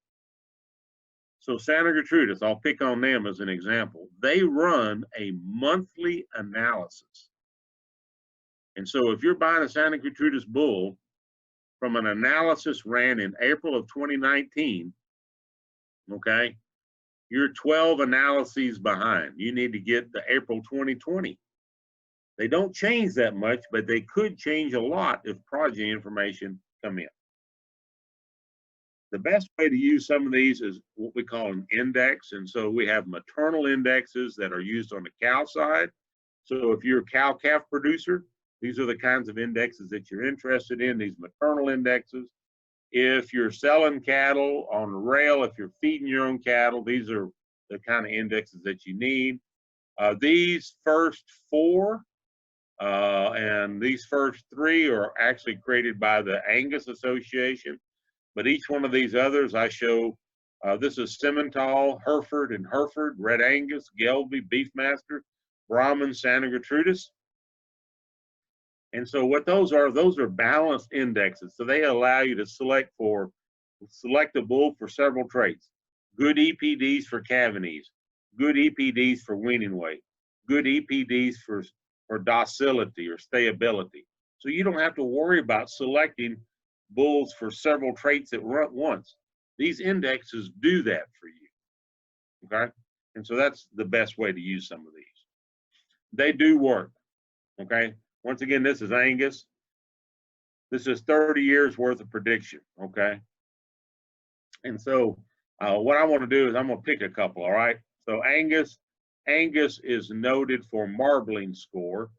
So Santa Gertrudis, I'll pick on them as an example. They run a monthly analysis. And so if you're buying a Santa Gertrudis bull, from an analysis ran in April of 2019, okay, you're 12 analyses behind. You need to get the April 2020. They don't change that much, but they could change a lot if progeny information come in. The best way to use some of these is what we call an index. And so we have maternal indexes that are used on the cow side. So if you're a cow-calf producer, these are the kinds of indexes that you're interested in, these maternal indexes. If you're selling cattle on rail, if you're feeding your own cattle, these are the kind of indexes that you need. These first 4 and these first 3 are actually created by the Angus Association. But each one of these others I show, this is Simmental, Hereford and Hereford, Red Angus, Gelby, Beefmaster, Brahman, Santa Gertrudis. And so what those are balanced indexes. So they allow you to select a bull for several traits. Good EPDs for calvinies, good EPDs for weaning weight, good EPDs for docility or stayability. So you don't have to worry about selecting bulls for several traits at once. These indexes do that for you. Okay? And so that's the best way to use some of these. They do work. Okay? Once again, this is Angus. This is 30 years worth of prediction, okay? And so what I want to do is I'm going to pick a couple, all right? So Angus is noted for marbling score.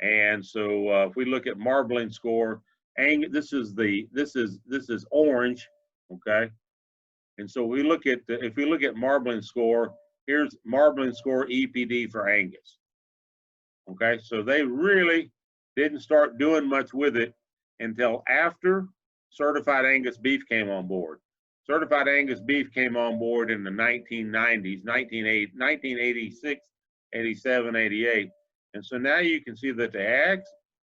And so if we look at marbling score, this is orange, okay? And so we look at if we look at marbling score, here's marbling score EPD for Angus. Okay, so they really didn't start doing much with it until after certified Angus beef came on board. Certified Angus beef came on board in the 1990s, 1986, 87, 88. And so now you can see that the ags,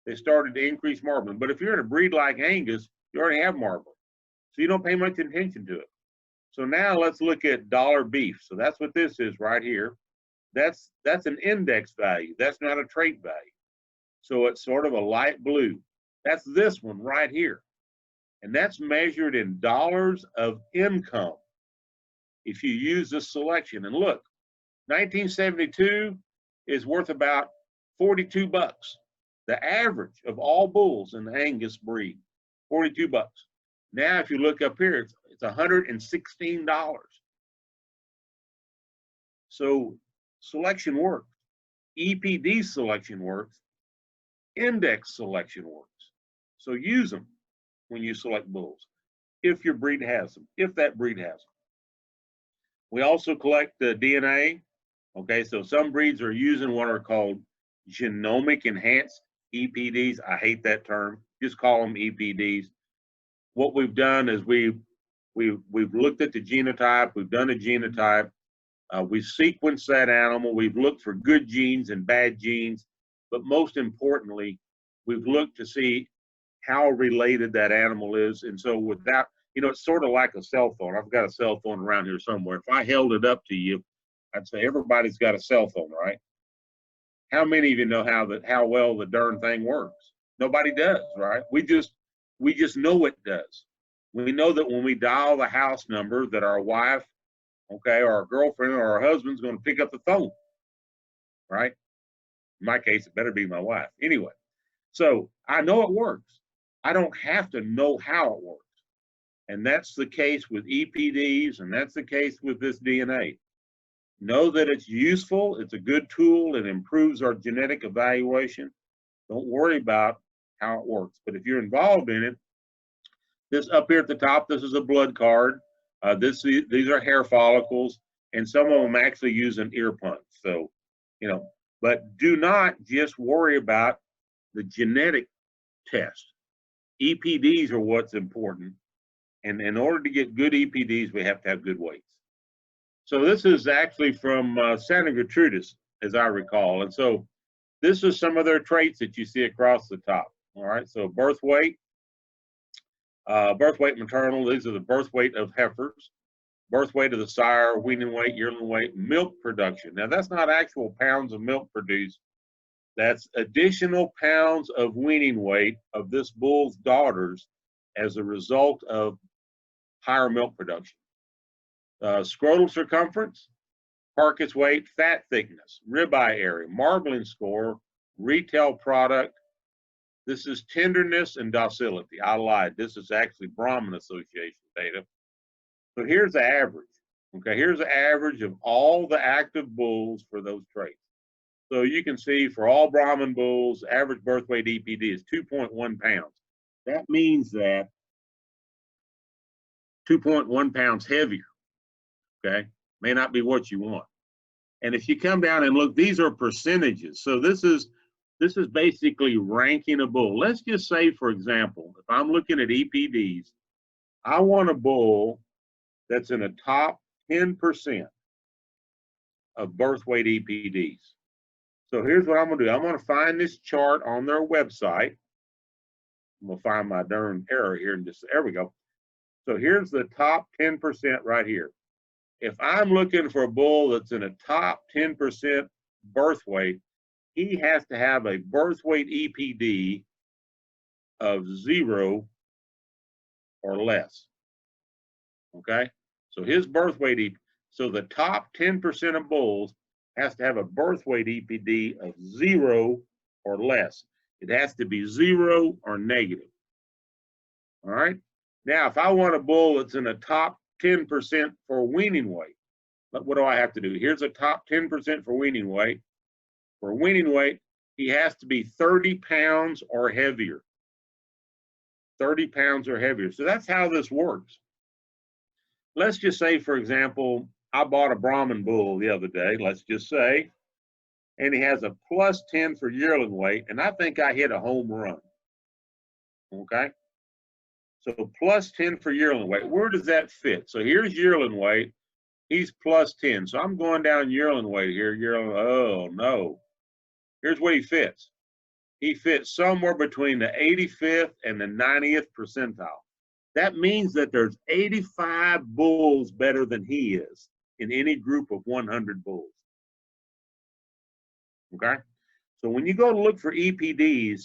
they started to increase marbling. But if you're in a breed like Angus, you already have marbling. So you don't pay much attention to it. So now let's look at dollar beef. So that's what this is right here. That's an index value. That's not a trait value. So it's sort of a light blue. That's this one right here. And that's measured in dollars of income if you use this selection. And look, 1972 is worth about 42 bucks. The average of all bulls in the Angus breed, 42 bucks. Now, if you look up here, it's $116. So selection works. EPD selection works. Index selection works. So use them when you select bulls, if your breed has them, if that breed has them. We also collect the DNA. Okay, so some breeds are using what are called genomic enhanced EPDs. I hate that term. Just call them EPDs. What we've done is we've looked at the genotype. We've done a genotype. We've sequenced that animal. We've looked for good genes and bad genes. But most importantly, we've looked to see how related that animal is. And so without, it's sort of like a cell phone. I've got a cell phone around here somewhere. If I held it up to you, I'd say everybody's got a cell phone, right? How many of you know how well the darn thing works? Nobody does, right? We just know it does. We know that when we dial the house number that our wife, okay, or our girlfriend or our husband's going to pick up the phone, right? In my case, it better be my wife. Anyway, so I know it works. I don't have to know how it works. And that's the case with EPDs, and that's the case with this DNA. Know that it's useful, it's a good tool, it improves our genetic evaluation. Don't worry about how it works. But if you're involved in it, this up here at the top, this is a blood card. These are hair follicles, and some of them actually use an ear punch. So, but do not just worry about the genetic test. EPDs are what's important. And in order to get good EPDs, we have to have good weights. So this is actually from Santa Gertrudis, as I recall. And so this is some of their traits that you see across the top. All right, so birth weight maternal, these are the birth weight of heifers, birth weight of the sire, weaning weight, yearling weight, milk production. Now that's not actual pounds of milk produced. That's additional pounds of weaning weight of this bull's daughters as a result of higher milk production. Scrotal circumference, carcass weight, fat thickness, ribeye area, marbling score, retail product. This is tenderness and docility. I lied. This is actually Brahman Association data. So here's the average. Okay, here's the average of all the active bulls for those traits. So you can see for all Brahman bulls, average birth weight EPD is 2.1 pounds. That means that 2.1 pounds heavier, okay, may not be what you want. And if you come down and look, these are percentages. So this is basically ranking a bull. Let's just say, for example, if I'm looking at EPDs, I want a bull that's in the top 10% of birth weight EPDs. So here's what I'm going to do. I'm going to find this chart on their website. I'm going to find my darn error here and just, there we go. So here's the top 10% right here. If I'm looking for a bull that's in a top 10% birth weight, he has to have a birth weight EPD of 0 or less. Okay? So his birth weight, so the top 10% of bulls has to have a birth weight EPD of 0 or less. It has to be 0 or negative. All right? Now, if I want a bull that's in the top 10% for weaning weight, what do I have to do? Here's a top 10% for weaning weight. For weaning weight, he has to be 30 pounds or heavier. 30 pounds or heavier. So that's how this works. Let's just say, for example, I bought a Brahman bull the other day, let's just say, and he has a plus 10 for yearling weight, and I think I hit a home run. Okay? So plus 10 for yearling weight. Where does that fit? So here's yearling weight. He's plus 10. So I'm going down yearling weight here. Yearling, oh no. Here's what he fits. He fits somewhere between the 85th and the 90th percentile. That means that there's 85 bulls better than he is in any group of 100 bulls. Okay? So when you go to look for EPDs,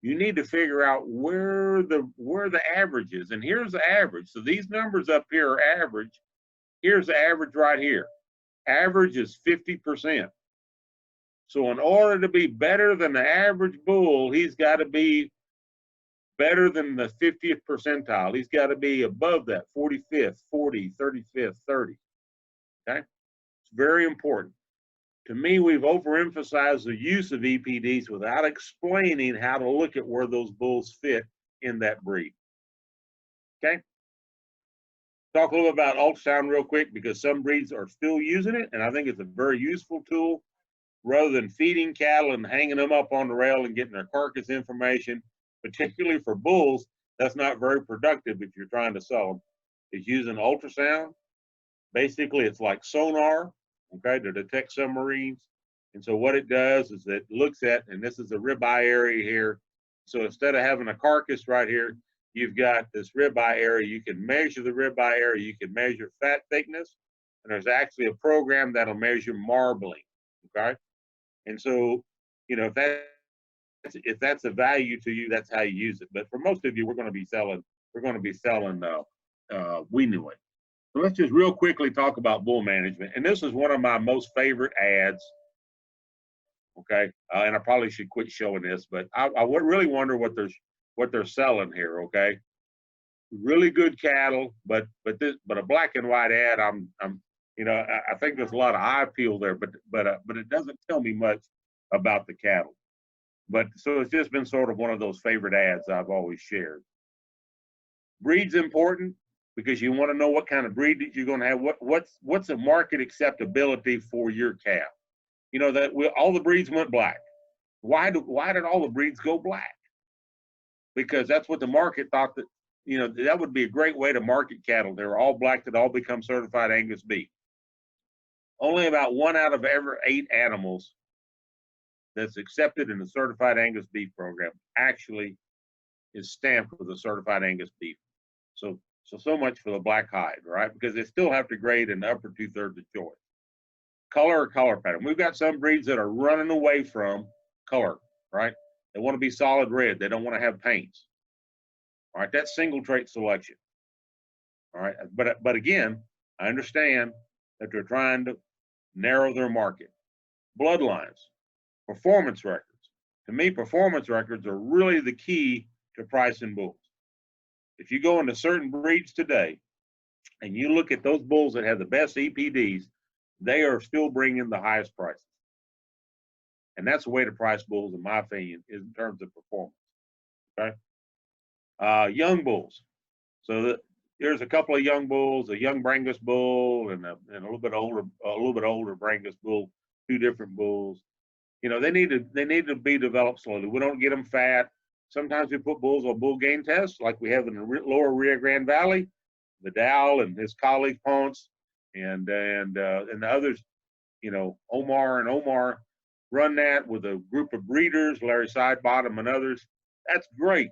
you need to figure out where the average is. And here's the average. So these numbers up here are average. Here's the average right here. Average is 50%. So in order to be better than the average bull, he's got to be better than the 50th percentile. He's got to be above that 45th, 40, 35th, 30. Okay? It's very important. To me, we've overemphasized the use of EPDs without explaining how to look at where those bulls fit in that breed. Okay? Talk a little about ultrasound real quick, because some breeds are still using it, and I think it's a very useful tool. Rather than feeding cattle and hanging them up on the rail and getting their carcass information, particularly for bulls, that's not very productive if you're trying to sell them. It's using ultrasound. Basically, it's like sonar, okay, to detect submarines. And so what it does is it looks at, and this is the ribeye area here. So instead of having a carcass right here, you've got this ribeye area. You can measure the ribeye area. You can measure fat thickness. And there's actually a program that'll measure marbling, okay? And so, you know, if that's a value to you, that's how you use it. But for most of you, we're going to be selling weaning weight. So let's just real quickly talk about bull management. And this is one of my most favorite ads. Okay, and I probably should quit showing this, but I would really wonder what they're selling here. Okay, really good cattle, but a black and white ad. I think there's a lot of eye appeal there, but it doesn't tell me much about the cattle. But so it's just been sort of one of those favorite ads I've always shared. Breed's important because you want to know what kind of breed that you're going to have. What's the market acceptability for your calf? You know that all the breeds went black. Why did all the breeds go black? Because that's what the market thought that, you know, that would be a great way to market cattle. They were all black that all become certified Angus beef. Only about 1 out of every 8 animals that's accepted in the certified Angus beef program actually is stamped with a certified Angus beef. So much for the black hide, right? Because they still have to grade in the upper 2/3 of choice. Color or color pattern. We've got some breeds that are running away from color, right? They want to be solid red. They don't want to have paints. All right, that's single trait selection. All right, but again, I understand that they're trying to narrow their market. Bloodlines, performance records. To me, performance records are really the key to pricing bulls. If you go into certain breeds today and you look at those bulls that have the best EPDs, they are still bringing the highest prices. And that's the way to price bulls, in my opinion, is in terms of performance. Okay. Young bulls. So there's a couple of young bulls, a young Brangus bull and a little bit older Brangus bull, 2 different bulls. You know, they need to be developed slowly. We don't get them fat. Sometimes we put bulls on bull gain tests, like we have in the lower Rio Grande Valley. Vidal and his colleague Ponce and the others, you know, Omar run that with a group of breeders, Larry Sidebottom and others. That's great.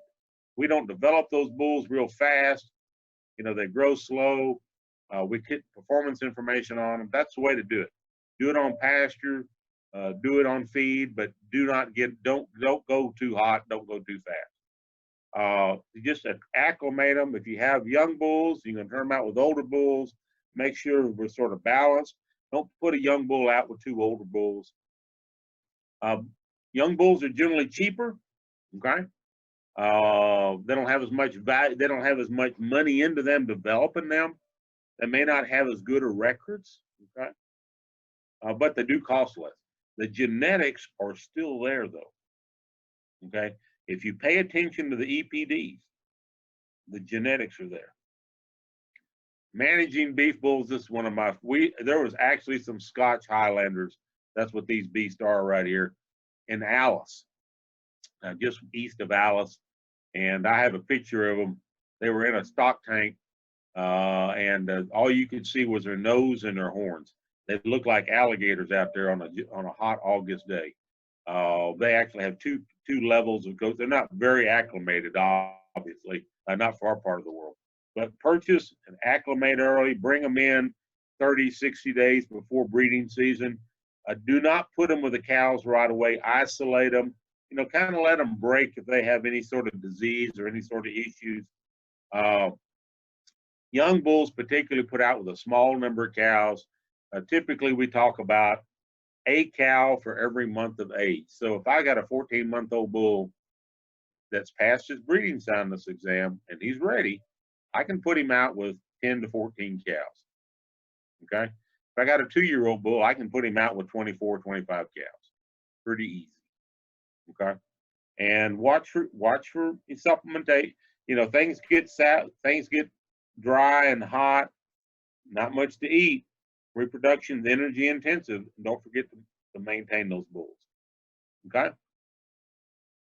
We don't develop those bulls real fast. You know, they grow slow. We get performance information on them. That's the way to do it. Do it on pasture, do it on feed, but don't go too hot, don't go too fast. Just acclimate them. If you have young bulls, you can turn them out with older bulls. Make sure we're sort of balanced. Don't put a young bull out with 2 older bulls. Young bulls are generally cheaper. Okay. They don't have as much value. They don't have as much money into them developing them. They may not have as good a records. Okay. But they do cost less. The genetics are still there though. Okay. If you pay attention to the EPDs, the genetics are there. Managing beef bulls, this is one of my, there was actually some Scotch Highlanders. That's what these beasts are right here in Alice, just east of Alice. And I have a picture of them. They were in a stock tank and all you could see was their nose and their horns. They look like alligators out there on a hot August day. They actually have two levels of goats. They're not very acclimated, obviously, not for our part of the world. But purchase and acclimate early, bring them in 30, 60 days before breeding season. Do not put them with the cows right away. Isolate them, you know, kind of let them break if they have any sort of disease or any sort of issues. Young bulls particularly put out with a small number of cows. typically we talk about a cow for every month of age. So if I got a 14-month-old bull that's passed his breeding soundness exam and he's ready, I can put him out with 10 to 14 cows. Okay. If I got a 2-year-old bull, I can put him out with 24, 25 cows. Pretty easy. Okay. And watch for supplementation. You know, things get dry and hot, not much to eat. Reproduction's energy intensive. Don't forget to maintain those bulls. Okay.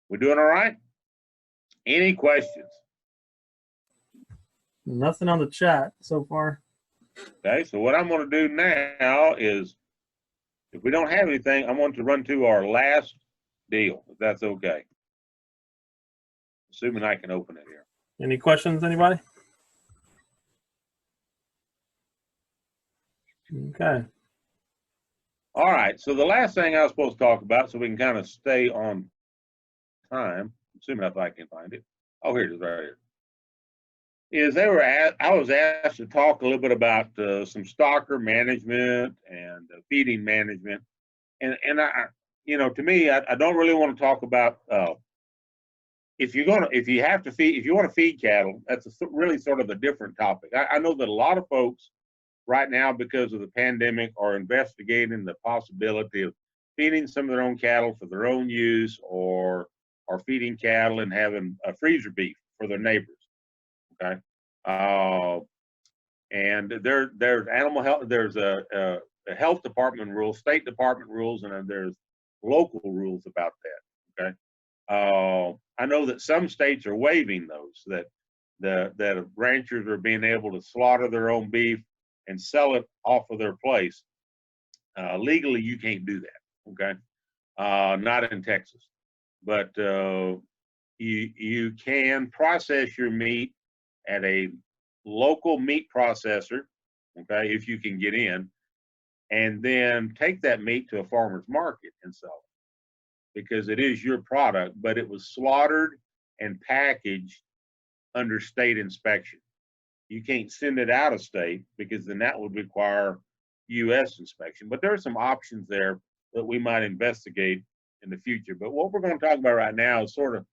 We doing all right? Any questions? Nothing on the chat so far. Okay, so what I'm going to do now is, if we don't have anything, I'm going to run to our last deal, if that's okay. Assuming I can open it here. Any questions, anybody? Okay. All right, so the last thing I was supposed to talk about, so we can kind of stay on time, assuming if I can find it. Oh, here it is, right here. I was asked to talk a little bit about some stocker management and feeding management, and I, you know, to me, I don't really want to talk about if you want to feed cattle, that's really sort of a different topic. I know that a lot of folks right now, because of the pandemic, are investigating the possibility of feeding some of their own cattle for their own use, or feeding cattle and having a freezer beef for their neighbors. Okay. And there's animal health, there's a health department rules, state department rules, and then there's local rules about that. Okay. I know that some states are waiving those, that ranchers are being able to slaughter their own beef and sell it off of their place. Legally, you can't do that. Okay. Not in Texas, but you can process your meat at a local meat processor, okay, if you can get in, and then take that meat to a farmer's market and sell it, because it is your product, but it was slaughtered and packaged under state inspection. You can't send it out of state, because then that would require U.S. inspection. But there are some options there that we might investigate in the future. But what we're going to talk about right now is sort of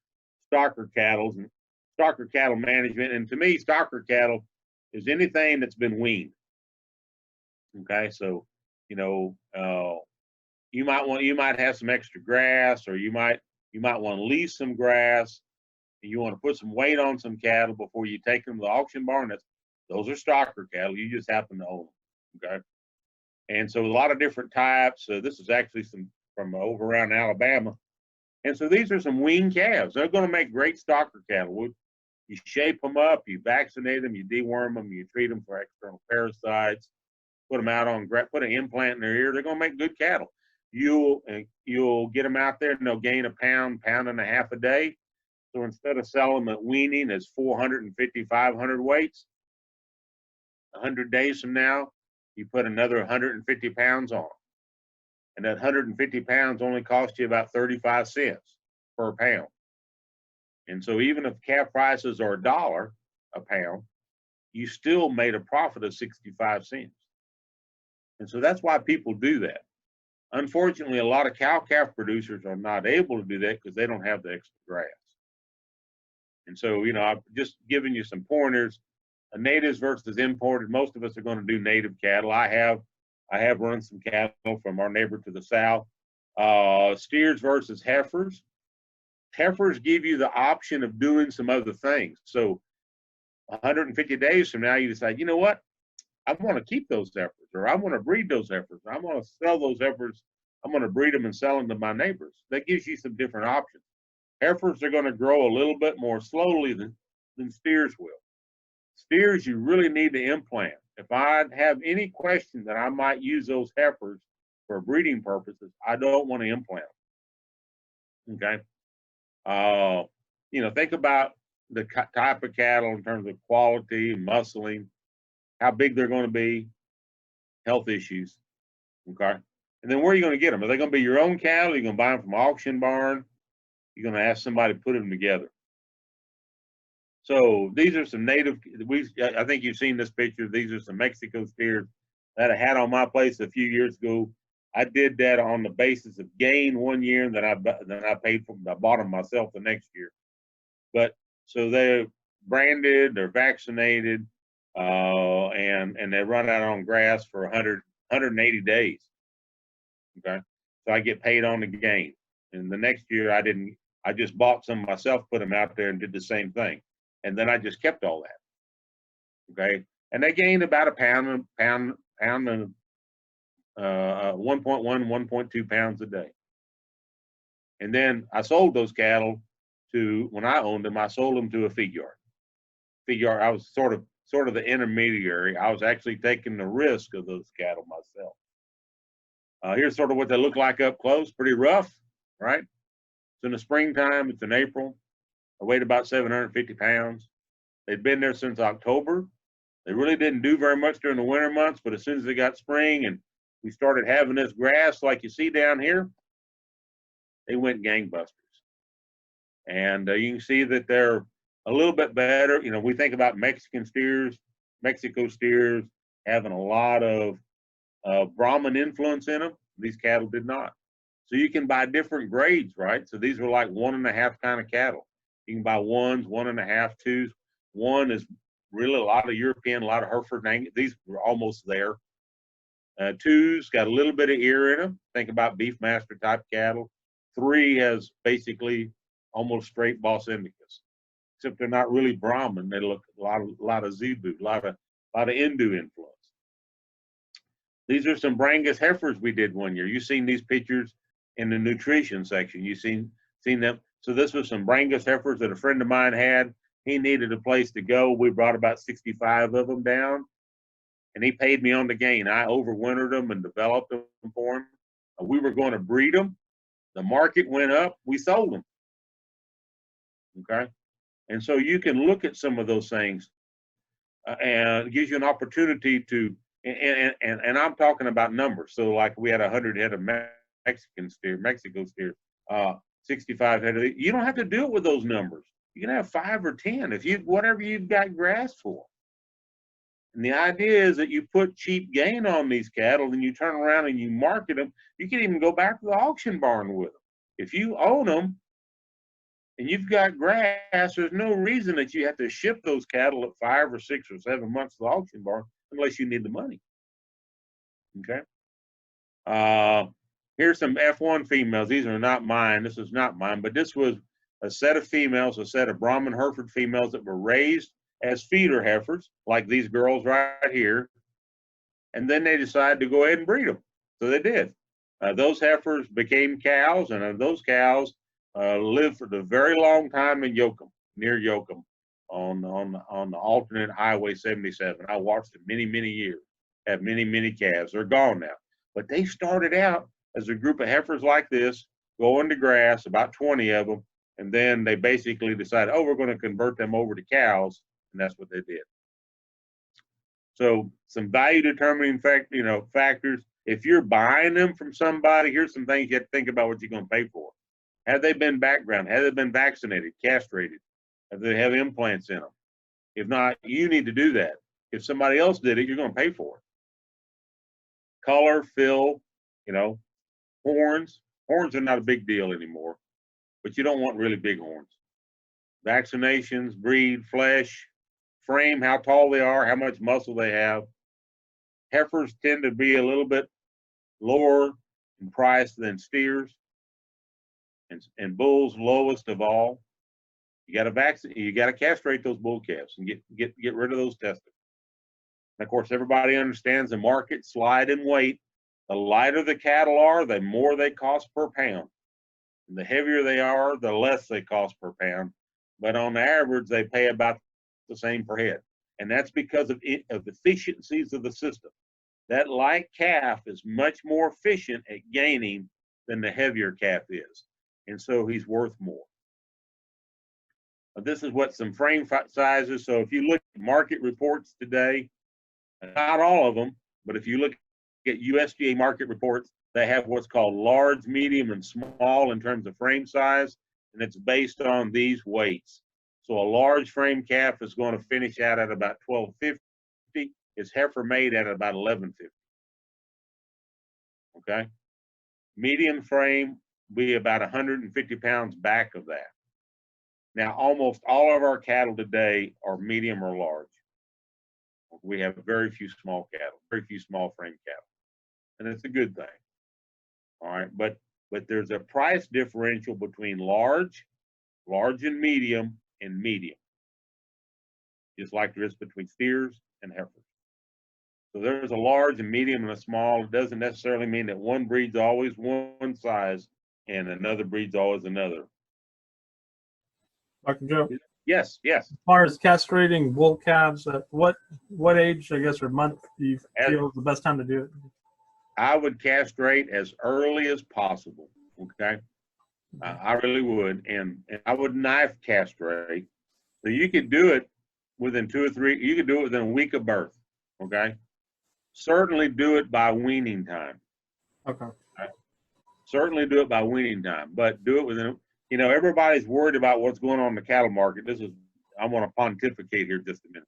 stocker cattle and stocker cattle management. And to me, stocker cattle is anything that's been weaned. Okay, so you know, you might have some extra grass, or you might want to lease some grass, and you want to put some weight on some cattle before you take them to the auction barn. Those are stocker cattle. You just happen to own them. Okay, and so a lot of different types. This is actually some from over around Alabama. And so these are some weaned calves. They're going to make great stocker cattle. You shape them up, you vaccinate them, you deworm them, you treat them for external parasites, put them out on, put an implant in their ear. They're going to make good cattle. You'll get them out there, and they'll gain a pound and a half a day. So instead of selling them at weaning as 450, 500 weights, 100 days from now, you put another 150 pounds on. And that 150 pounds only cost you about 35 cents per pound. And so even if calf prices are $1 a pound, you still made a profit of 65 cents. And so that's why people do that. Unfortunately, a lot of cow-calf producers are not able to do that because they don't have the extra grass. And so, you know, I've just given you some pointers. Natives versus imported. Most of us are going to do native cattle. I have run some cattle from our neighbor to the south. Steers versus heifers. Heifers give you the option of doing some other things. So 150 days from now, you decide, you know what? I want to keep those heifers, or I want to breed those heifers. I want to sell those heifers. I'm going to breed them and sell them to my neighbors. That gives you some different options. Heifers are going to grow a little bit more slowly than steers will. Steers, you really need to implant. If I have any question that I might use those heifers for breeding purposes, I don't want to implant them. Okay. You know, think about the type of cattle in terms of quality, muscling, how big they're going to be, health issues. Okay. And then where are you going to get them? Are they going to be your own cattle? Are you going to buy them from an auction barn? You're going to ask somebody to put them together. So these are some native, I think you've seen this picture. These are some Mexico steers. that I had on my place a few years ago. I did that on the basis of gain one year, and then I paid for them. I bought them myself the next year. But so they're branded, they're vaccinated, and they run out on grass for 180 days. Okay, so I get paid on the gain. And the next year I didn't. I just bought some myself, put them out there, and did the same thing. And then I just kept all that. Okay, and they gained about a pound and 1.1, 1.2 pounds a day. And then I sold those cattle to, when I owned them, I sold them to a feed yard. Feed yard. I was sort of the intermediary. I was actually taking the risk of those cattle myself. Here's sort of what they look like up close. Pretty rough, right? It's in the springtime. It's in April. I weighed about 750 pounds. They'd been there since October. They really didn't do very much during the winter months, but as soon as they got spring and we started having this grass like you see down here, they went gangbusters. And you can see that they're a little bit better. You know, we think about Mexican steers, Mexico steers having a lot of Brahman influence in them. These cattle did not. So you can buy different grades, right? So these were like 1.5 kind of cattle. You can buy 1s, 1.5, 2s. 1 is really a lot of European, a lot of Hereford. These were almost there. 2s got a little bit of ear in them. Think about Beefmaster type cattle. 3 has basically almost straight Bos Indicus, except they're not really Brahman. They look a lot of Zebu, a lot of Hindu influence. These are some Brangus heifers we did one year. You've seen these pictures in the nutrition section. You've seen them. So this was some Brangus heifers that a friend of mine had. He needed a place to go. We brought about 65 of them down, and he paid me on the gain. I overwintered them and developed them for him. We were going to breed them. The market went up. We sold them. Okay, and so you can look at some of those things, and it gives you an opportunity to. And I'm talking about numbers. So like we had 100 head of Mexico steer, 65 head of. You don't have to do it with those numbers. You can have 5 or 10 if you whatever you've got grass for. And the idea is that you put cheap gain on these cattle, and you turn around and you market them. You can even go back to the auction barn with them. If you own them and you've got grass, there's no reason that you have to ship those cattle at 5 or 6 or 7 months to the auction barn unless you need the money. Okay. Here's some F1 females. These are not mine. This is not mine, but this was a set of females, a set of Brahman Hereford females that were raised as feeder heifers, like these girls right here. And then they decided to go ahead and breed them. So they did. Those heifers became cows, and those cows lived for a very long time in Yoakum, near Yoakum, on the alternate Highway 77. I watched them many years. Have many calves. They're gone now. But they started out as a group of heifers like this, going to grass, about 20 of them, and then they basically decided, oh, we're going to convert them over to cows, and that's what they did. So some value determining factors. If you're buying them from somebody, here's some things you have to think about what you're going to pay for. Have they been background? Have they been vaccinated, castrated? Have they have implants in them? If not, you need to do that. If somebody else did it, you're going to pay for it. Color, fill, horns. Horns are not a big deal anymore, but you don't want really big horns. Vaccinations, breed, flesh, frame, how tall they are, how much muscle they have. Heifers tend to be a little bit lower in price than steers, and bulls lowest of all. You got to vaccinate. You got to castrate those bull calves and get rid of those testicles. And of course, everybody understands the market slide in weight. The lighter the cattle are, the more they cost per pound. And the heavier they are, the less they cost per pound. But on average, they pay about the same per head. And that's because of efficiencies of the system. That light calf is much more efficient at gaining than the heavier calf is. And so he's worth more. This is what some frame sizes. So if you look at market reports today, not all of them, but if you look at USDA market reports, they have what's called large, medium, and small in terms of frame size, and it's based on these weights. So a large frame calf is going to finish out at about 1250. Its heifer made at about 1150. okay? Medium frame be about 150 pounds back of that. Now, almost all of our cattle today are medium or large. We have very few small cattle, very few small frame cattle, and it's a good thing. All right, but there's a price differential between large and medium, just like there is between steers and heifers. So there's a large, a medium, and a small. It doesn't necessarily mean that one breed's always one size and another breed's always another. Dr. Joe, Yes, yes. as far as castrating bull calves, at what age, I guess, or month do you feel is the best time to do it? I would castrate as early as possible. Okay, I really would, and I would knife castrate. So you could do it within 2 or 3. You could do it within a week of birth. Okay, certainly do it by weaning time. Okay. Certainly do it by weaning time, but do it within. You know, everybody's worried about what's going on in the cattle market. I want to pontificate here just a minute.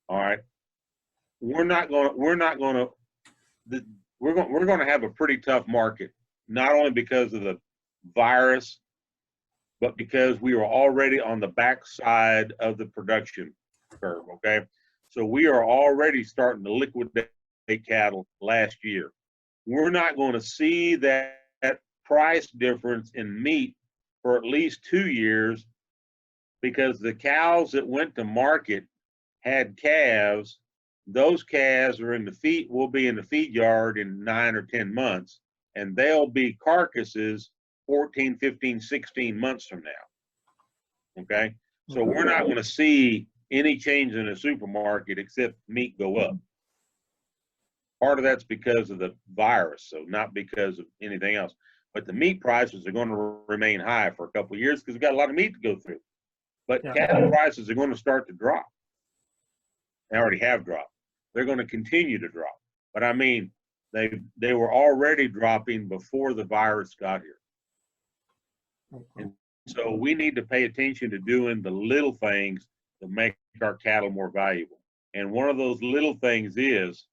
All right, we're going to have a pretty tough market, not only because of the virus, but because we are already on the backside of the production curve. Okay, so we are already starting to liquidate cattle last year. We're not going to see that price difference in meat for at least 2 years, because the cows that went to market had calves. Those calves are in the feed, will be in the feed yard in 9 or 10 months, and they'll be carcasses 14, 15, 16 months from now. Okay, so we're not going to see any change in the supermarket except meat go up. Part of that's because of the virus, so not because of anything else. But the meat prices are going to remain high for a couple of years because we've got a lot of meat to go through. But cattle prices are going to start to drop. They already have dropped. They're going to continue to drop. But I mean, they were already dropping before the virus got here. And so we need to pay attention to doing the little things that make our cattle more valuable. And one of those little things is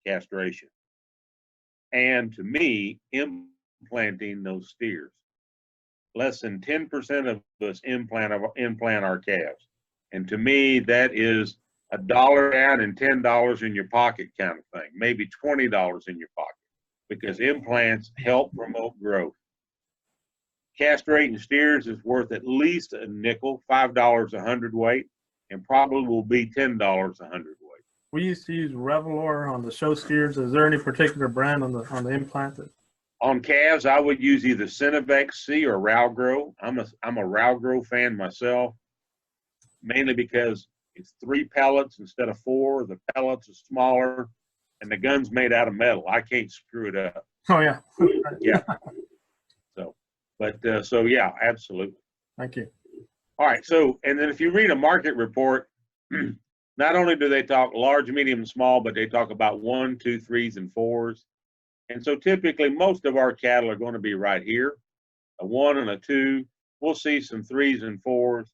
castration. And to me, implanting those steers. Less than 10% of us implant our calves. And to me, that is $1 down and $10 in your pocket kind of thing, maybe $20 in your pocket, because implants help promote growth. Castrating steers is worth at least a nickel, $5 a hundredweight, and probably will be $10 a hundredweight. We used to use Revelor on the show steers. Is there any particular brand on the implant? On calves, I would use either Cinevex C or Ralgro. I'm a Ralgro fan myself, mainly because it's 3 pellets instead of 4. The pellets are smaller, and the gun's made out of metal. I can't screw it up. Oh yeah. Yeah. So yeah, absolutely. Thank you. All right. So, and then if you read a market report, not only do they talk large, medium, and small, but they talk about 1, 2, 3s, and 4s. And so typically most of our cattle are going to be right here, a 1 and a 2. We'll see some 3s and 4s,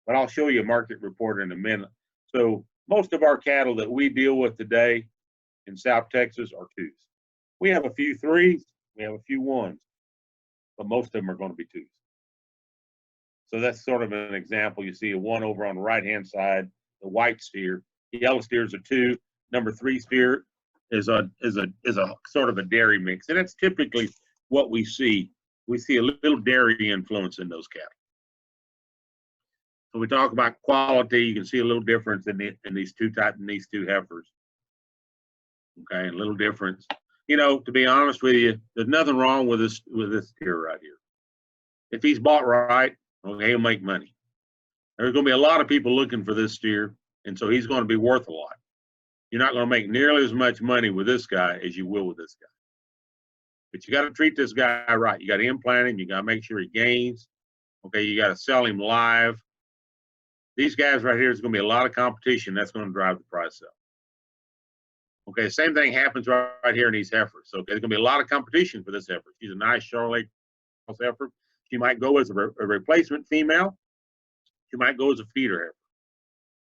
but I'll show you a market report in a minute. So most of our cattle that we deal with today in South Texas are 2s. We have a few 3s, we have a few 1s, but most of them are going to be 2s. So that's sort of an example. You see a 1 over on the right-hand side, the white steer. The yellow steers are 2. Number 3 steer is a sort of a dairy mix, and that's typically what we see. We see a little dairy influence in those cattle. So we talk about quality. You can see a little difference in these two heifers. Okay, a little difference. You know, to be honest with you, there's nothing wrong with this steer right here. If he's bought right, okay, he'll make money. There's going to be a lot of people looking for this steer, and so he's going to be worth a lot. You're not going to make nearly as much money with this guy as you will with this guy. But you got to treat this guy right. You got to implant him. You got to make sure he gains. Okay, you got to sell him live. These guys right here, is going to be a lot of competition. That's going to drive the price up. Okay, same thing happens right here in these heifers. So there's going to be a lot of competition for this heifer. She's a nice Charolais heifer. She might go as a replacement female. She might go as a feeder heifer.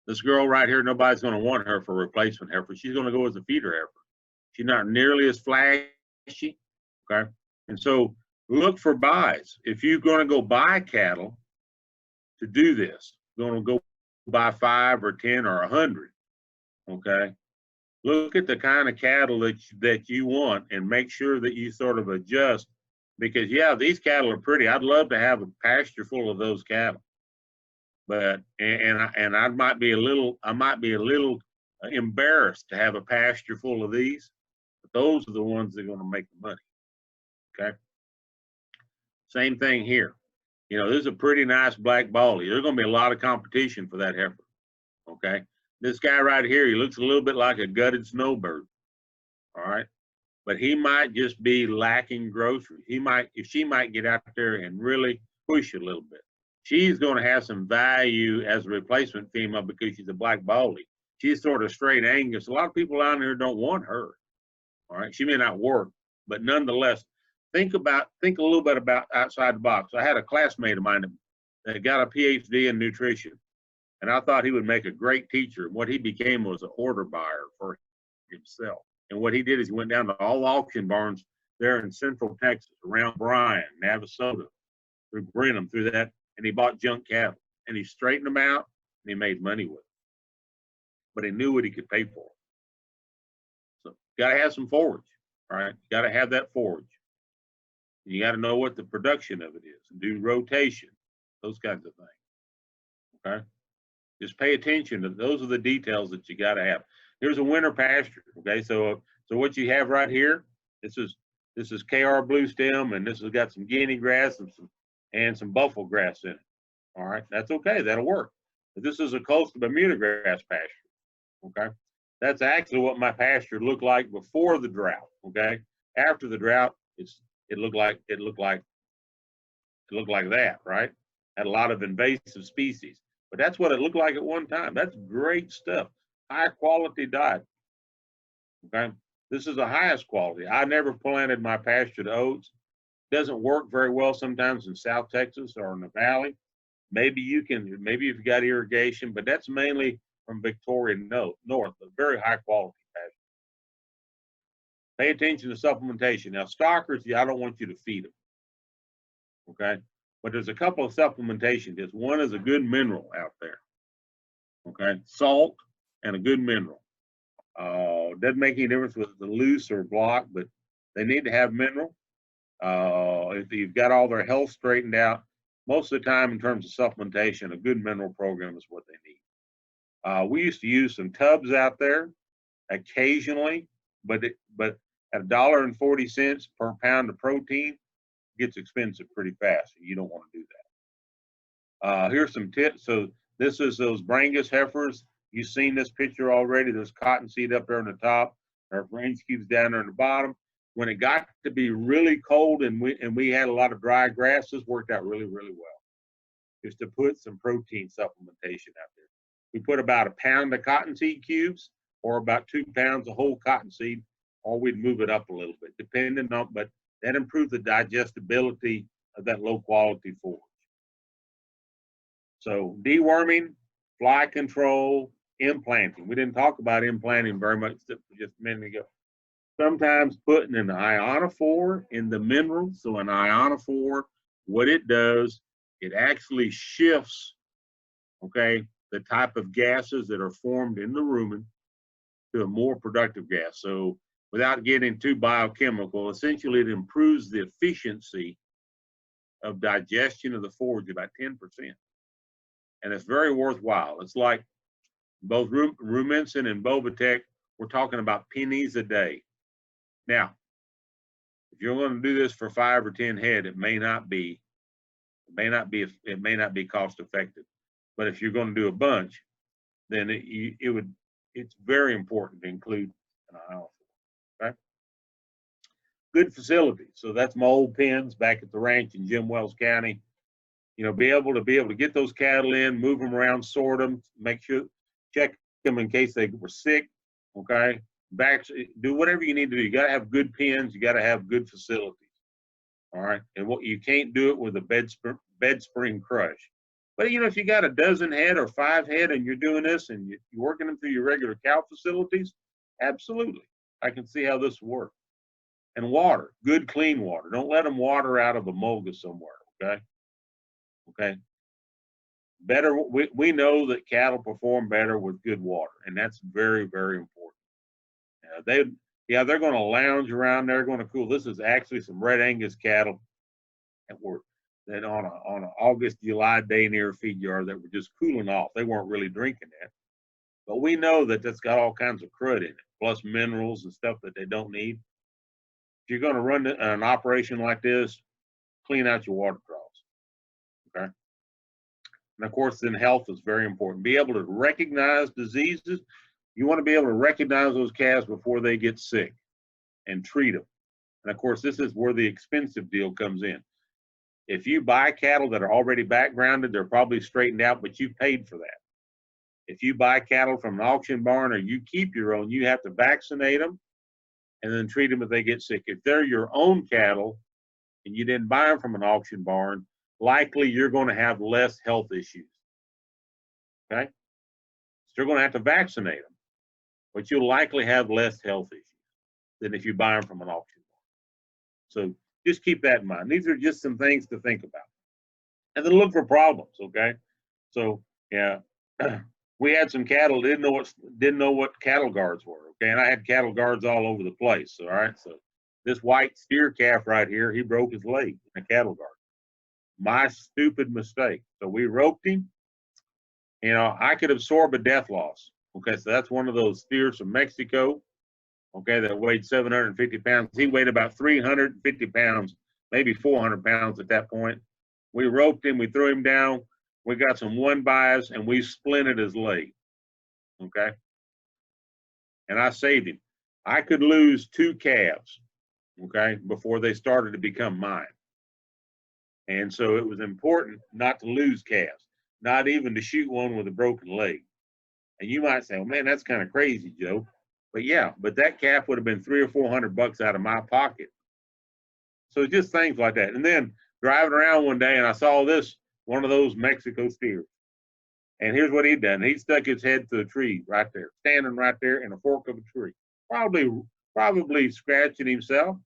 This girl right here, nobody's going to want her for a replacement heifer. She's going to go as a feeder heifer. She's not nearly as flashy flashy. Okay. And so look for buys. If you're going to go buy cattle to do this, going to go buy 5 or 10 or 100. Okay. Look at the kind of cattle that you want and make sure that you sort of adjust, because yeah, these cattle are pretty. I'd love to have a pasture full of those cattle, but I might be a little embarrassed to have a pasture full of these, but those are the ones that are going to make the money. Okay. Same thing here. You know, this is a pretty nice black baldy. There's going to be a lot of competition for that heifer. Okay. This guy right here, he looks a little bit like a gutted snowbird. All right. But he might just be lacking groceries. She might get out there and really push a little bit. She's going to have some value as a replacement female because she's a black baldy. She's sort of straight Angus. A lot of people out here don't want her. All right. She may not work, but nonetheless, think a little bit about outside the box. I had a classmate of mine that got a PhD in nutrition, and I thought he would make a great teacher. What he became was an order buyer for himself. And what he did is he went down to all auction barns there in Central Texas, around Bryan, Navasota, through Brenham, through that, and he bought junk cattle. And he straightened them out, and he made money with it. But he knew what he could pay for. So you got to have some forage, all right? You got to have that forage. You got to know what the production of it is and do rotation, those kinds of things. Okay. Just pay attention to those are the details that you got to have. Here's a winter pasture. Okay. So what you have right here, this is KR blue stem, and this has got some guinea grass and some buffalo grass in it. All right. That's okay. That'll work. But this is a coastal Bermuda grass pasture. Okay. That's actually what my pasture looked like before the drought. Okay. After the drought, it looked like that, right? Had a lot of invasive species, but that's what it looked like at one time. That's great stuff. High quality diet. Okay. This is the highest quality. I never planted my pasture to oats. Doesn't work very well sometimes in South Texas or in the valley. Maybe if you got irrigation, but that's mainly from Victoria north, a very high quality pasture. Pay attention to supplementation. Now, stockers, I don't want you to feed them. Okay. But there's a couple of supplementation tips. One is a good mineral out there. Okay. Salt and a good mineral. Doesn't make any difference with the loose or block, but they need to have mineral. If you've got all their health straightened out, most of the time in terms of supplementation, a good mineral program is what they need. We used to use some tubs out there occasionally, but at $1.40 per pound of protein, it gets expensive pretty fast. You don't want to do that. Here's some tips. So this is those Brangus heifers. You've seen this picture already. There's cottonseed up there on the top. There are range cubes down there on the bottom. When it got to be really cold and we had a lot of dry grass, this worked out really, really well. Just to put some protein supplementation out there. We put about a pound of cottonseed cubes or about 2 pounds of whole cottonseed, or we'd move it up a little bit, depending on, but that improves the digestibility of that low quality forage. So deworming, fly control, implanting. We didn't talk about implanting very much just a minute ago. Sometimes putting an ionophore in the mineral. So an ionophore, what it does, it actually shifts, okay, the type of gases that are formed in the rumen to a more productive gas. So without getting too biochemical, essentially it improves the efficiency of digestion of the forage about 10%. And it's very worthwhile. It's like both Rumensin and Bovatec, we're talking about pennies a day. Now, if you're going to do this for 5 or 10 head, it may not be cost effective. But if you're going to do a bunch, then it's very important to include an ionophore. Okay. Good facilities. So that's my old pens back at the ranch in Jim Wells County. You know, be able to get those cattle in, move them around, sort them, make sure, check them in case they were sick. Okay. Do whatever you need to do. You got to have good pens. You got to have good facilities. All right. And what you can't do it with a bed spring crush. But, you know, if you got a dozen head or 5 head and you're doing this and you're working them through your regular cow facilities, absolutely. I can see how this will work. And water, good clean water. Don't let them water out of a mulga somewhere, okay? Okay. Better, we know that cattle perform better with good water, and that's very, very important. They're going to lounge around. They're going to cool. This is actually some red Angus cattle that were that on a August, July day near a feed yard that were just cooling off. They weren't really drinking that, but we know that that's got all kinds of crud in it, plus minerals and stuff that they don't need. If you're going to run an operation like this, clean out your water troughs, okay? And of course, then health is very important. Be able to recognize diseases. You want to be able to recognize those calves before they get sick and treat them. And of course, this is where the expensive deal comes in. If you buy cattle that are already backgrounded, they're probably straightened out, but you paid for that. If you buy cattle from an auction barn or you keep your own, you have to vaccinate them and then treat them if they get sick. If they're your own cattle and you didn't buy them from an auction barn, likely you're going to have less health issues. Okay? Still going to have to vaccinate them, but you'll likely have less health issues than if you buy them from an auction barn. So just keep that in mind. These are just some things to think about. And then look for problems, okay? So, yeah, we had some cattle didn't know what cattle guards were, okay? And I had cattle guards all over the place, all right? So this white steer calf right here, he broke his leg in a cattle guard. My stupid mistake. So we roped him. You know, I could absorb a death loss. Okay, so that's one of those steers from Mexico, okay, that weighed 750 pounds. He weighed about 350 pounds, maybe 400 pounds at that point. We roped him, we threw him down, we got some one-bys, and we splinted his leg, okay? And I saved him. I could lose 2 calves, okay, before they started to become mine. And so it was important not to lose calves, not even to shoot one with a broken leg. And you might say, well, man, that's kind of crazy, Joe. But yeah, but that calf would have been $300 or $400 out of my pocket. So just things like that. And then driving around one day and I saw one of those Mexico steers. And here's what he'd done. He stuck his head to a tree right there, standing right there in a fork of a tree, probably scratching himself.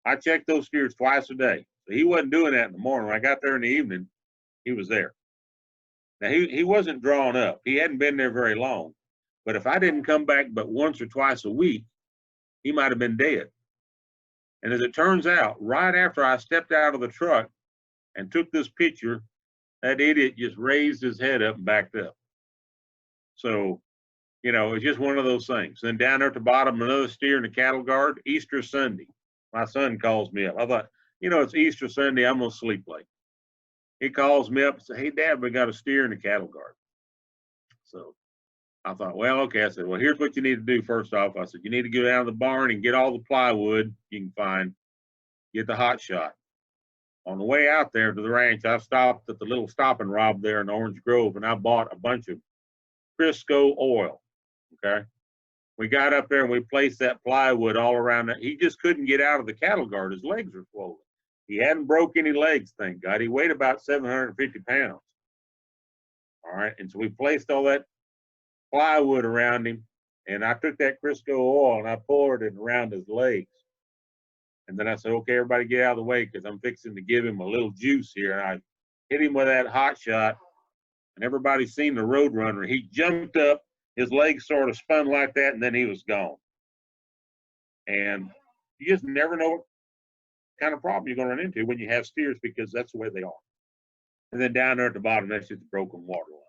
I checked those steers twice a day. So he wasn't doing that in the morning. When I got there in the evening, he was there. Now, he wasn't drawn up. He hadn't been there very long. But if I didn't come back but once or twice a week, he might have been dead. And as it turns out, right after I stepped out of the truck and took this picture, that idiot just raised his head up and backed up. So, you know, it's just one of those things. Then down there at the bottom, another steer in the cattle guard, Easter Sunday. My son calls me up. I thought, you know, it's Easter Sunday, I'm going to sleep late. He calls me up and says, hey, Dad, we got a steer in the cattle guard. So I thought, well, okay. I said, well, here's what you need to do first off. I said, you need to go down to the barn and get all the plywood you can find, get the hot shot. On the way out there to the ranch, I stopped at the little stop and rob there in Orange Grove, and I bought a bunch of Crisco oil, okay? We got up there and we placed that plywood all around it. He just couldn't get out of the cattle guard. His legs were swollen. He hadn't broke any legs, thank God. He weighed about 750 pounds. All right, and so we placed all that plywood around him, and I took that Crisco oil and I poured it around his legs. And then I said, okay, everybody get out of the way because I'm fixing to give him a little juice here. And I hit him with that hot shot, and everybody's seen the road runner. He jumped up, his legs sort of spun like that, and then he was gone. And you just never know what kind of problem you're going to run into when you have steers, because that's the way they are. And then down there at the bottom, that's just a broken water line.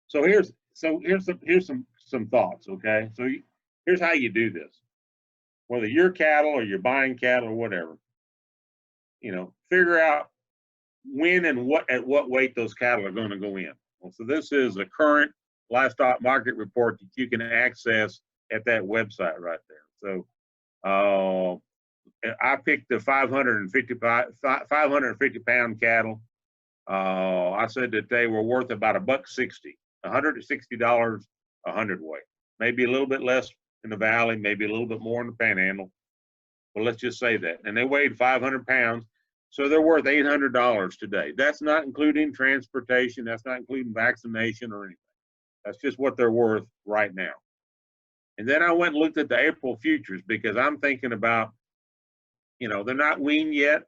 So here's some thoughts, okay? So here's how you do this. Whether you're cattle or you're buying cattle or whatever, you know, figure out when and at what weight those cattle are going to go in. Well, so this is a current livestock market report that you can access at that website right there. So I picked the 550 pound cattle. I said that they were worth about $160, $160 a hundredweight, maybe a little bit less in the valley, maybe a little bit more in the panhandle. But let's just say that. And they weighed 500 pounds. So they're worth $800 today. That's not including transportation. That's not including vaccination or anything. That's just what they're worth right now. And then I went and looked at the April futures because I'm thinking about, they're not weaned yet.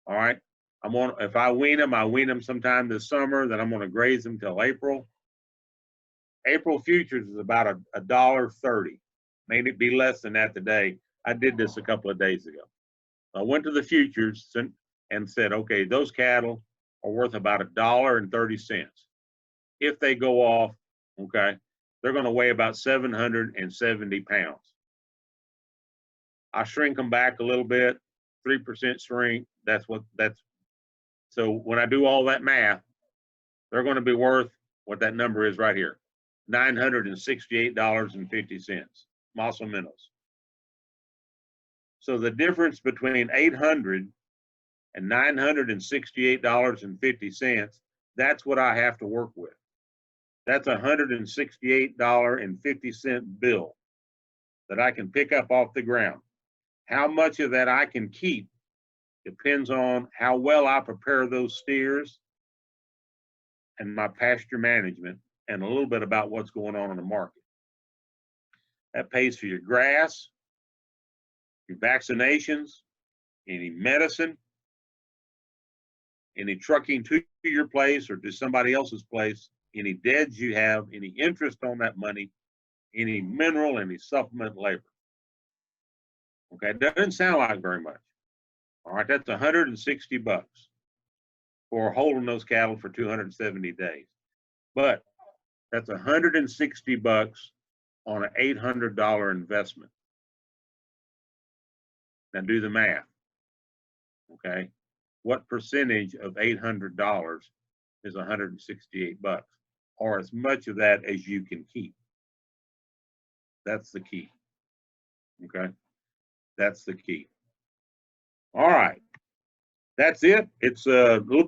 All right. If I wean them sometime this summer, then I'm going to graze them till April. April futures is about $1.30. Maybe it be less than that today. I did this a couple of days ago. I went to the futures and said, okay, those cattle are worth about $1.30. If they go off, okay, they're going to weigh about 770 pounds. I shrink them back a little bit, 3% shrink. So when I do all that math, they're going to be worth what that number is right here, $968.50, más o menos. So the difference between $800 and $968.50, that's what I have to work with. That's a $168.50 bill that I can pick up off the ground. How much of that I can keep depends on how well I prepare those steers and my pasture management and a little bit about what's going on in the market. That pays for your grass, your vaccinations, any medicine, any trucking to your place or to somebody else's place, any deads you have, any interest on that money, any mineral, any supplement labor. Okay, it doesn't sound like very much. All right, that's $160 for holding those cattle for 270 days. But that's $160 on an $800 investment. Now do the math. Okay, what percentage of $800 is $168, or as much of that as you can keep? That's the key. Okay, that's the key. All right, that's it. It's a little